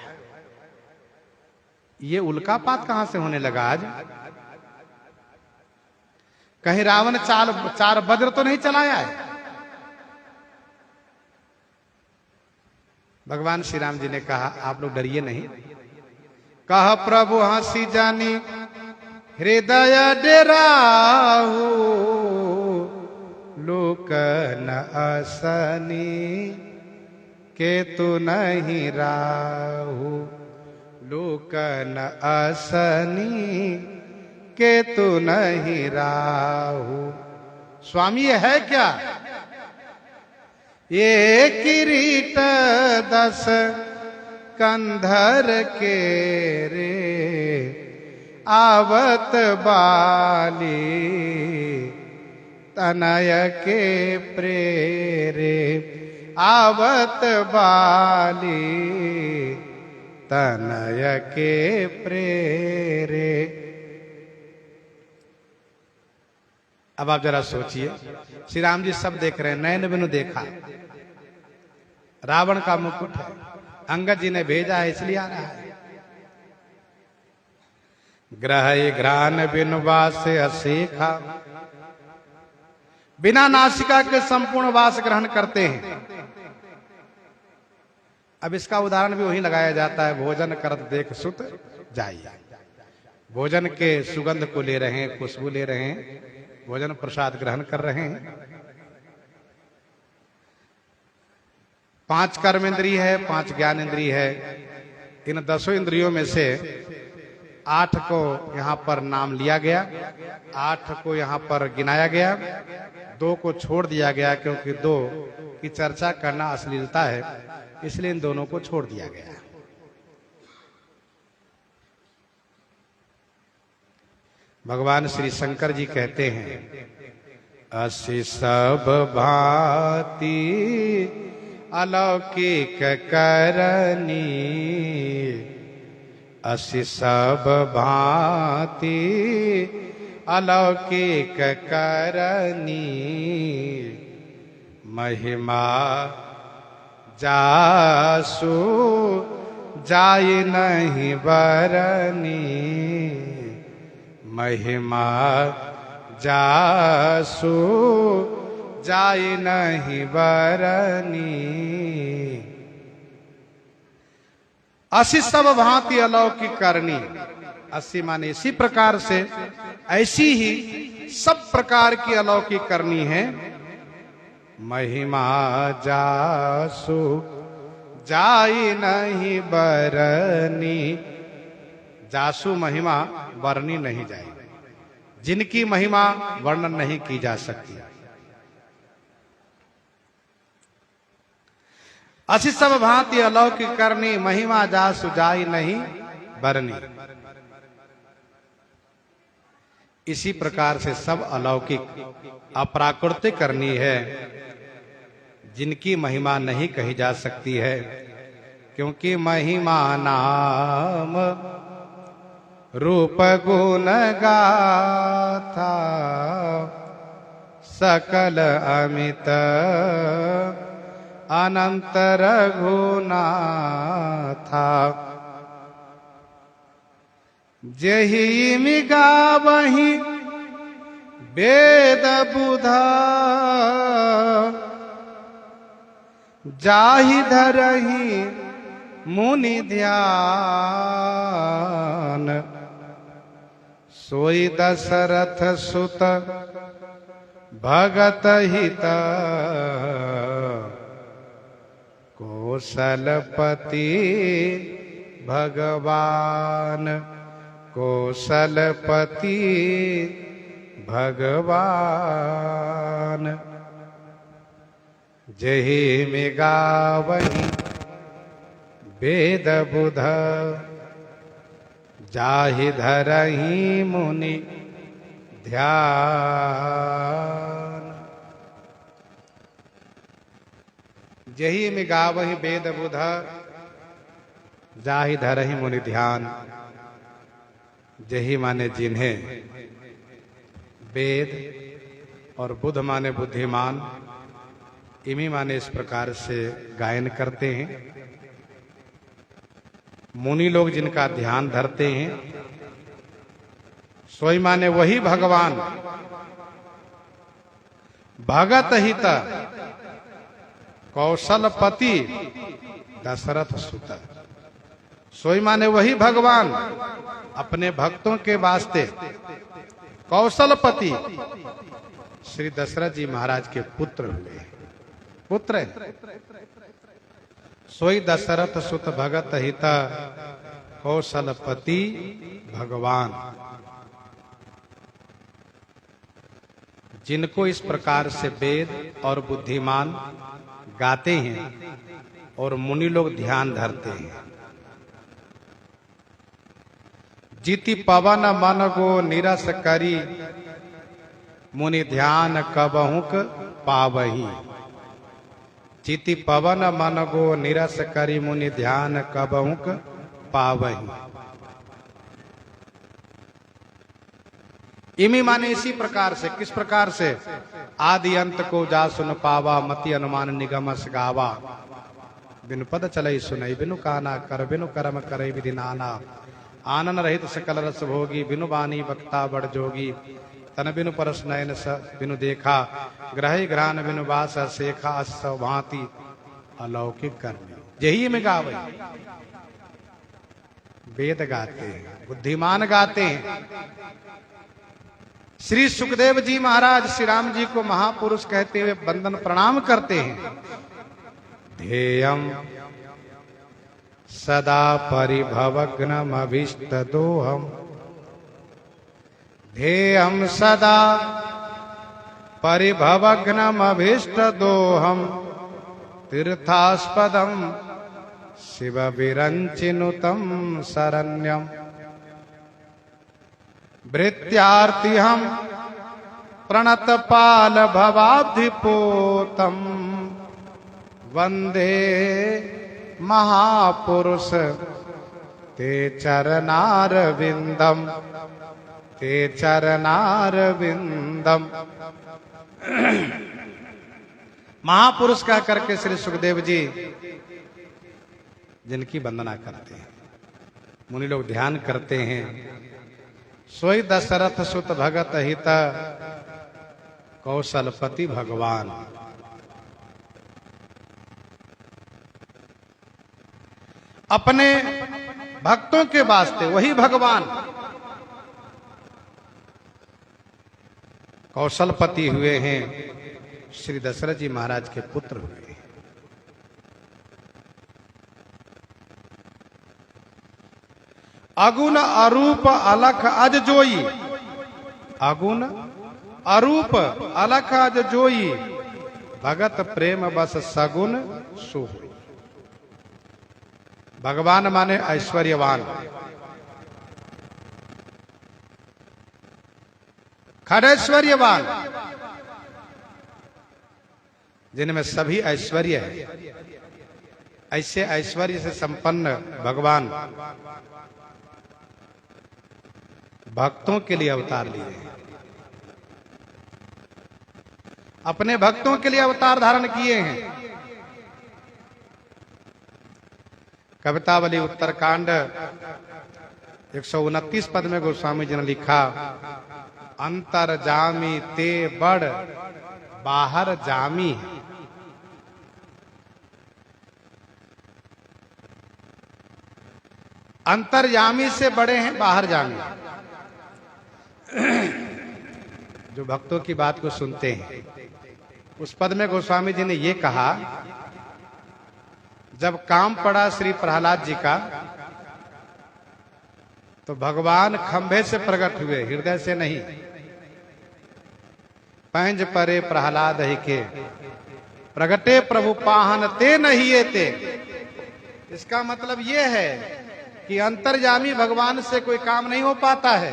ये उल्कापात कहां से होने लगा आज? कहीं रावण 4 वज्र तो नहीं चलाया है? भगवान श्री राम जी ने कहा, आप लोग डरिए नहीं। कहा प्रभु हंसी जानी हृदय डेराहू, लोक न असनी के तू नहीं राहू, लोक न असनी के तू नहीं राहू। स्वामी ये है क्या? ये किरीट 10 कंधर के रे, आवत बाली तनय के प्रेरे, आवत बाली तनय के प्रेरे। अब आप जरा सोचिए, श्री राम जी सब देख रहे हैं, नयन बिनु देखा। रावण का मुकुट है, अंगद जी ने भेजा है इसलिए आ रहा है। ग्रह घ्राण बिनु वास असेखा, बिना नासिका के संपूर्ण वास ग्रहण करते हैं। अब इसका उदाहरण भी वही लगाया जाता है, भोजन करत देख सुत जाई। भोजन के सुगंध को ले रहे हैं, खुशबू ले रहे हैं, भोजन प्रसाद ग्रहण कर रहे हैं। 5 कर्म इंद्रिय है, 5 ज्ञान इंद्रिय है। इन 10 इंद्रियों में से 8 को यहाँ पर नाम लिया गया, 8 को यहाँ पर गिनाया गया, 2 को छोड़ दिया गया, क्योंकि 2 की चर्चा करना अश्लीलता है, इसलिए इन दोनों को छोड़ दिया गया। भगवान श्री शंकर जी कहते हैं, असि सब भांति अलौकिक करनी, असि सब भांति अलौकिक करनी, महिमा जासु जाय नहीं बरनी, महिमा जासु जाय नहीं बरनी। असी सब भांति अलौकिक करनी, असी माने इसी प्रकार से, ऐसी ही सब प्रकार की अलौकिक करनी है। महिमा जासु जाय नहीं बरनी, जासु महिमा वर्णी नहीं जाएगी, जिनकी महिमा वर्णन नहीं की जा सकती। असी सब भांति अलौकिक करनी, महिमा जासु जाय नहीं बरनी। इसी प्रकार से सब अलौकिक अप्राकृतिक करनी है, जिनकी महिमा नहीं कही जा सकती है, क्योंकि महिमा नाम रूप गुण गाथा सकल अमित अनंत रघुनाथा। जेहि मिगा वही वेद बुधा जाहि धरहि मुनि ध्यान। सोई दशरथ सुत भगत हित कौशलपति भगवान। कौशलपति भगवान। जेहि में गावहि वेद बुध जाहि धरहि मुनि ध्यान। जेहि में गावहि वेद बुध जाहि धरहि मुनि ध्यान। जेहि माने जिन्हें, वेद और बुध माने बुद्धिमान, इमी माने इस प्रकार से गायन करते हैं। मुनि लोग जिनका ध्यान धरते हैं, सोई माने वही भगवान। भगत हित कौशलपति दशरथ सुत। सोई माने वही भगवान अपने भक्तों के वास्ते कौशलपति श्री दशरथ जी महाराज के पुत्र हुए। पुत्र सोई दशरथ सुत भगत हित कौशलपति भगवान। जिनको इस प्रकार से वेद और बुद्धिमान गाते हैं और मुनि लोग ध्यान धरते हैं। जीति पवन मन गो निरस करी मुनि ध्यान कबहुक पावही। जीति पवन मन गो निरस करी मुनि ध्यान कबहुक पावही। इमी माने इसी प्रकार से। किस प्रकार से? आदि अंत को जा सुन पावा मति अनुमान निगमस गावा। बिनु पद चलई सुनई बिनु काना कर बिनु कर्म करई विधि नाना। आनन रहित सकल रस भोगी बिनु बानी वक्ता बड़ जोगी। तन बिनु परस नयन स बिनु देखा ग्रही ग्रान बिनु बास सेखा असव भांति अलौकिक करनी। यही में गावे। वेद गाते हैं, बुद्धिमान गाते हैं। श्री सुखदेव जी महाराज श्री राम जी को महापुरुष कहते हुए वंदन प्रणाम करते हैं। ध्येयम सदा परिभवग्नम अभीष्ट दोहम। ध्येयम सदा परिभवग्नम अभीष्ट दोहम। तीर्थास्पदम शिव विरंचिनुतम शरण्यम। भृत्यार्ति हम प्रणत पाल भवाब्धिपोतम। वंदे महापुरुष ते चरणारविंदम। ते चरणारविंदम। महापुरुष कह करके श्री सुखदेव जी जिनकी वंदना करते हैं, मुनि लोग ध्यान करते हैं। सोई दशरथ सुत भगत हित कौशलपति भगवान। अपने भक्तों के वास्ते वही भगवान कौशलपति हुए हैं, श्री दशरथ जी महाराज के पुत्र हुए हैं। अगुण अरूप अलख अज जोई। अगुण अरूप अलख अज जोई। भगत प्रेम बस सगुण सुहोई। भगवान माने ऐश्वर्यवान। खड़ैश्वर्यवान, जिनमें सभी ऐश्वर्य है, ऐसे ऐश्वर्य से संपन्न भगवान भक्तों के लिए अवतार लिए, अपने भक्तों के लिए अवतार धारण किए हैं। कवितावली उत्तरकांड 129 पद में गोस्वामी जी ने लिखा, अंतर जामी ते बड़ बाहर जामी। अंतर्यामी से बड़े हैं बाहर जामी। जो भक्तों की बात को सुनते हैं, उस पद में गोस्वामी जी ने ये कहा, जब काम पड़ा श्री प्रहलाद जी का तो भगवान खंभे से प्रकट हुए, हृदय से नहीं। पैंज परे प्रहलाद ही के प्रगटे प्रभु पाहन ते नहीं ते। इसका मतलब यह है कि अंतर्यामी भगवान से कोई काम नहीं हो पाता है।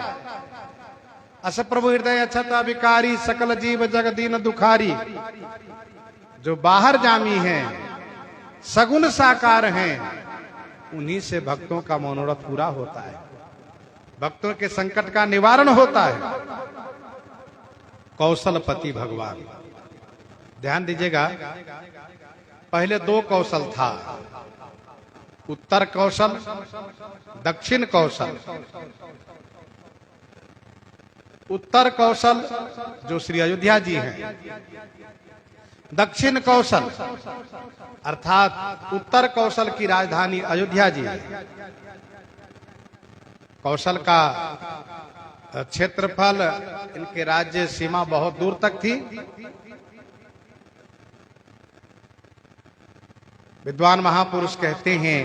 अस प्रभु हृदय अछता विकारी सकल जीव जग दीन दुखारी। जो बाहर जामी हैं, सगुण साकार हैं, उन्हीं से भक्तों का मनोरथ पूरा होता है, भक्तों के संकट का निवारण होता है। कौशलपति भगवान, ध्यान दीजिएगा, पहले दो कौशल था, उत्तर कौशल, दक्षिण कौशल। उत्तर कौशल जो श्री अयोध्या जी हैं, दक्षिण कौशल अर्थात उत्तर कौशल की राजधानी अयोध्या जी है। कौशल का क्षेत्रफल, इनके राज्य सीमा बहुत दूर तक थी। विद्वान महापुरुष कहते हैं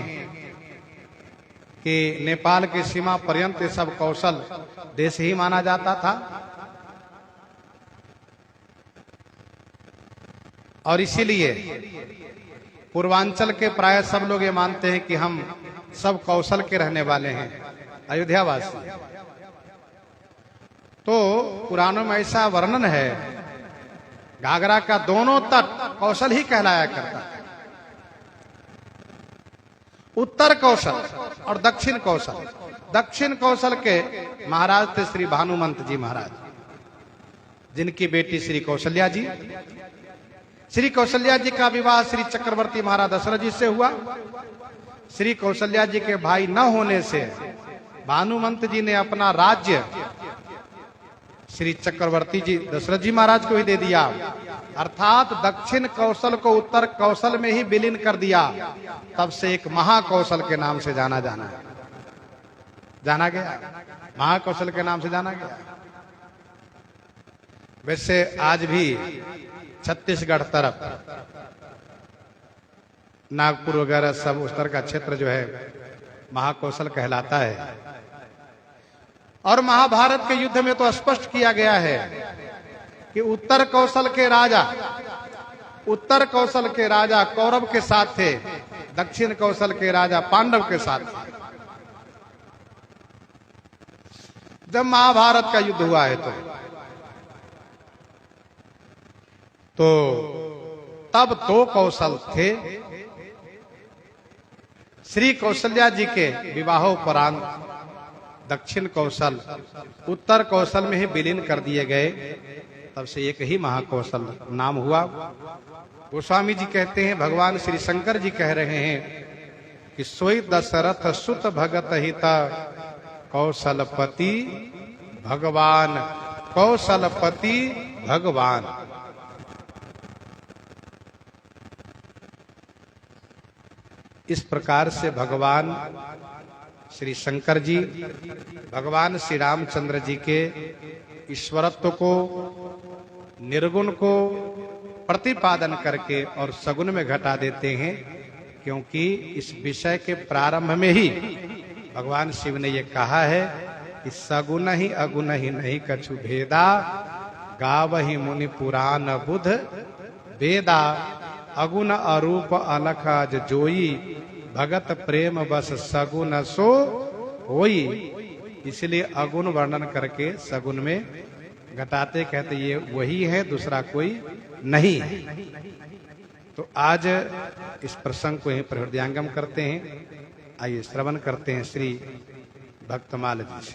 कि नेपाल की सीमा पर्यंत सब कौशल देश ही माना जाता था, और इसीलिए पूर्वांचल के प्राय सब लोग ये मानते हैं कि हम सब कौशल के रहने वाले हैं, अयोध्यावासी। तो पुराणों में ऐसा वर्णन है, घाघरा का दोनों तट कौशल ही कहलाया करता है। उत्तर कौशल और दक्षिण कौशल। दक्षिण कौशल के महाराज थे श्री भानुमंत जी महाराज, जिनकी बेटी श्री कौशल्या जी। श्री कौशल्या जी का विवाह श्री चक्रवर्ती महाराज दशरथ जी से हुआ। श्री कौशल्या जी के भाई न होने से भानुमंत जी ने अपना राज्य श्री चक्रवर्ती जी दशरथ जी महाराज को ही दे दिया, अर्थात दक्षिण कौशल को उत्तर कौशल में ही विलीन कर दिया। तब से एक महाकौशल के नाम से जाना गया, महाकौशल के नाम से जाना गया। वैसे आज भी छत्तीसगढ़ तरफ, नागपुर वगैरह सब उस तरह का क्षेत्र जो है महाकौशल कहलाता है। और महाभारत के युद्ध में तो स्पष्ट किया गया है कि उत्तर कौशल के राजा कौरव के साथ थे, दक्षिण कौशल के राजा पांडव के साथ थे। जब महाभारत का युद्ध हुआ है तो तब दो कौशल थे। श्री कौशल्या जी के विवाहोपरांत दक्षिण कौशल उत्तर कौशल में ही विलीन कर दिए गए। तब से एक ही महाकौशल नाम हुआ। गोस्वामी जी कहते हैं, भगवान श्री शंकर जी कह रहे हैं कि सोई दशरथ सुत भगत हिता कौशलपति भगवान, कौशलपति भगवान। इस प्रकार से भगवान श्री शंकर जी भगवान श्री रामचंद्र जी के ईश्वरत्व को, निर्गुण को प्रतिपादन करके और सगुण में घटा देते हैं, क्योंकि इस विषय के प्रारंभ में ही भगवान शिव ने ये कहा है कि सगुण ही अगुण ही नहीं कछु भेदा, गावहि मुनि पुराण बुध वेदा, अगुण अरूप अलख अज जोई, भगत प्रेम बस सगुण सो होई। इसलिए अगुण वर्णन करके सगुण में घटाते कहते ये वही है, दूसरा कोई नहीं है। तो आज इस प्रसंग को यहीं पर हृदयांगम करते हैं। आइए श्रवण करते हैं श्री भक्तमाल जी से।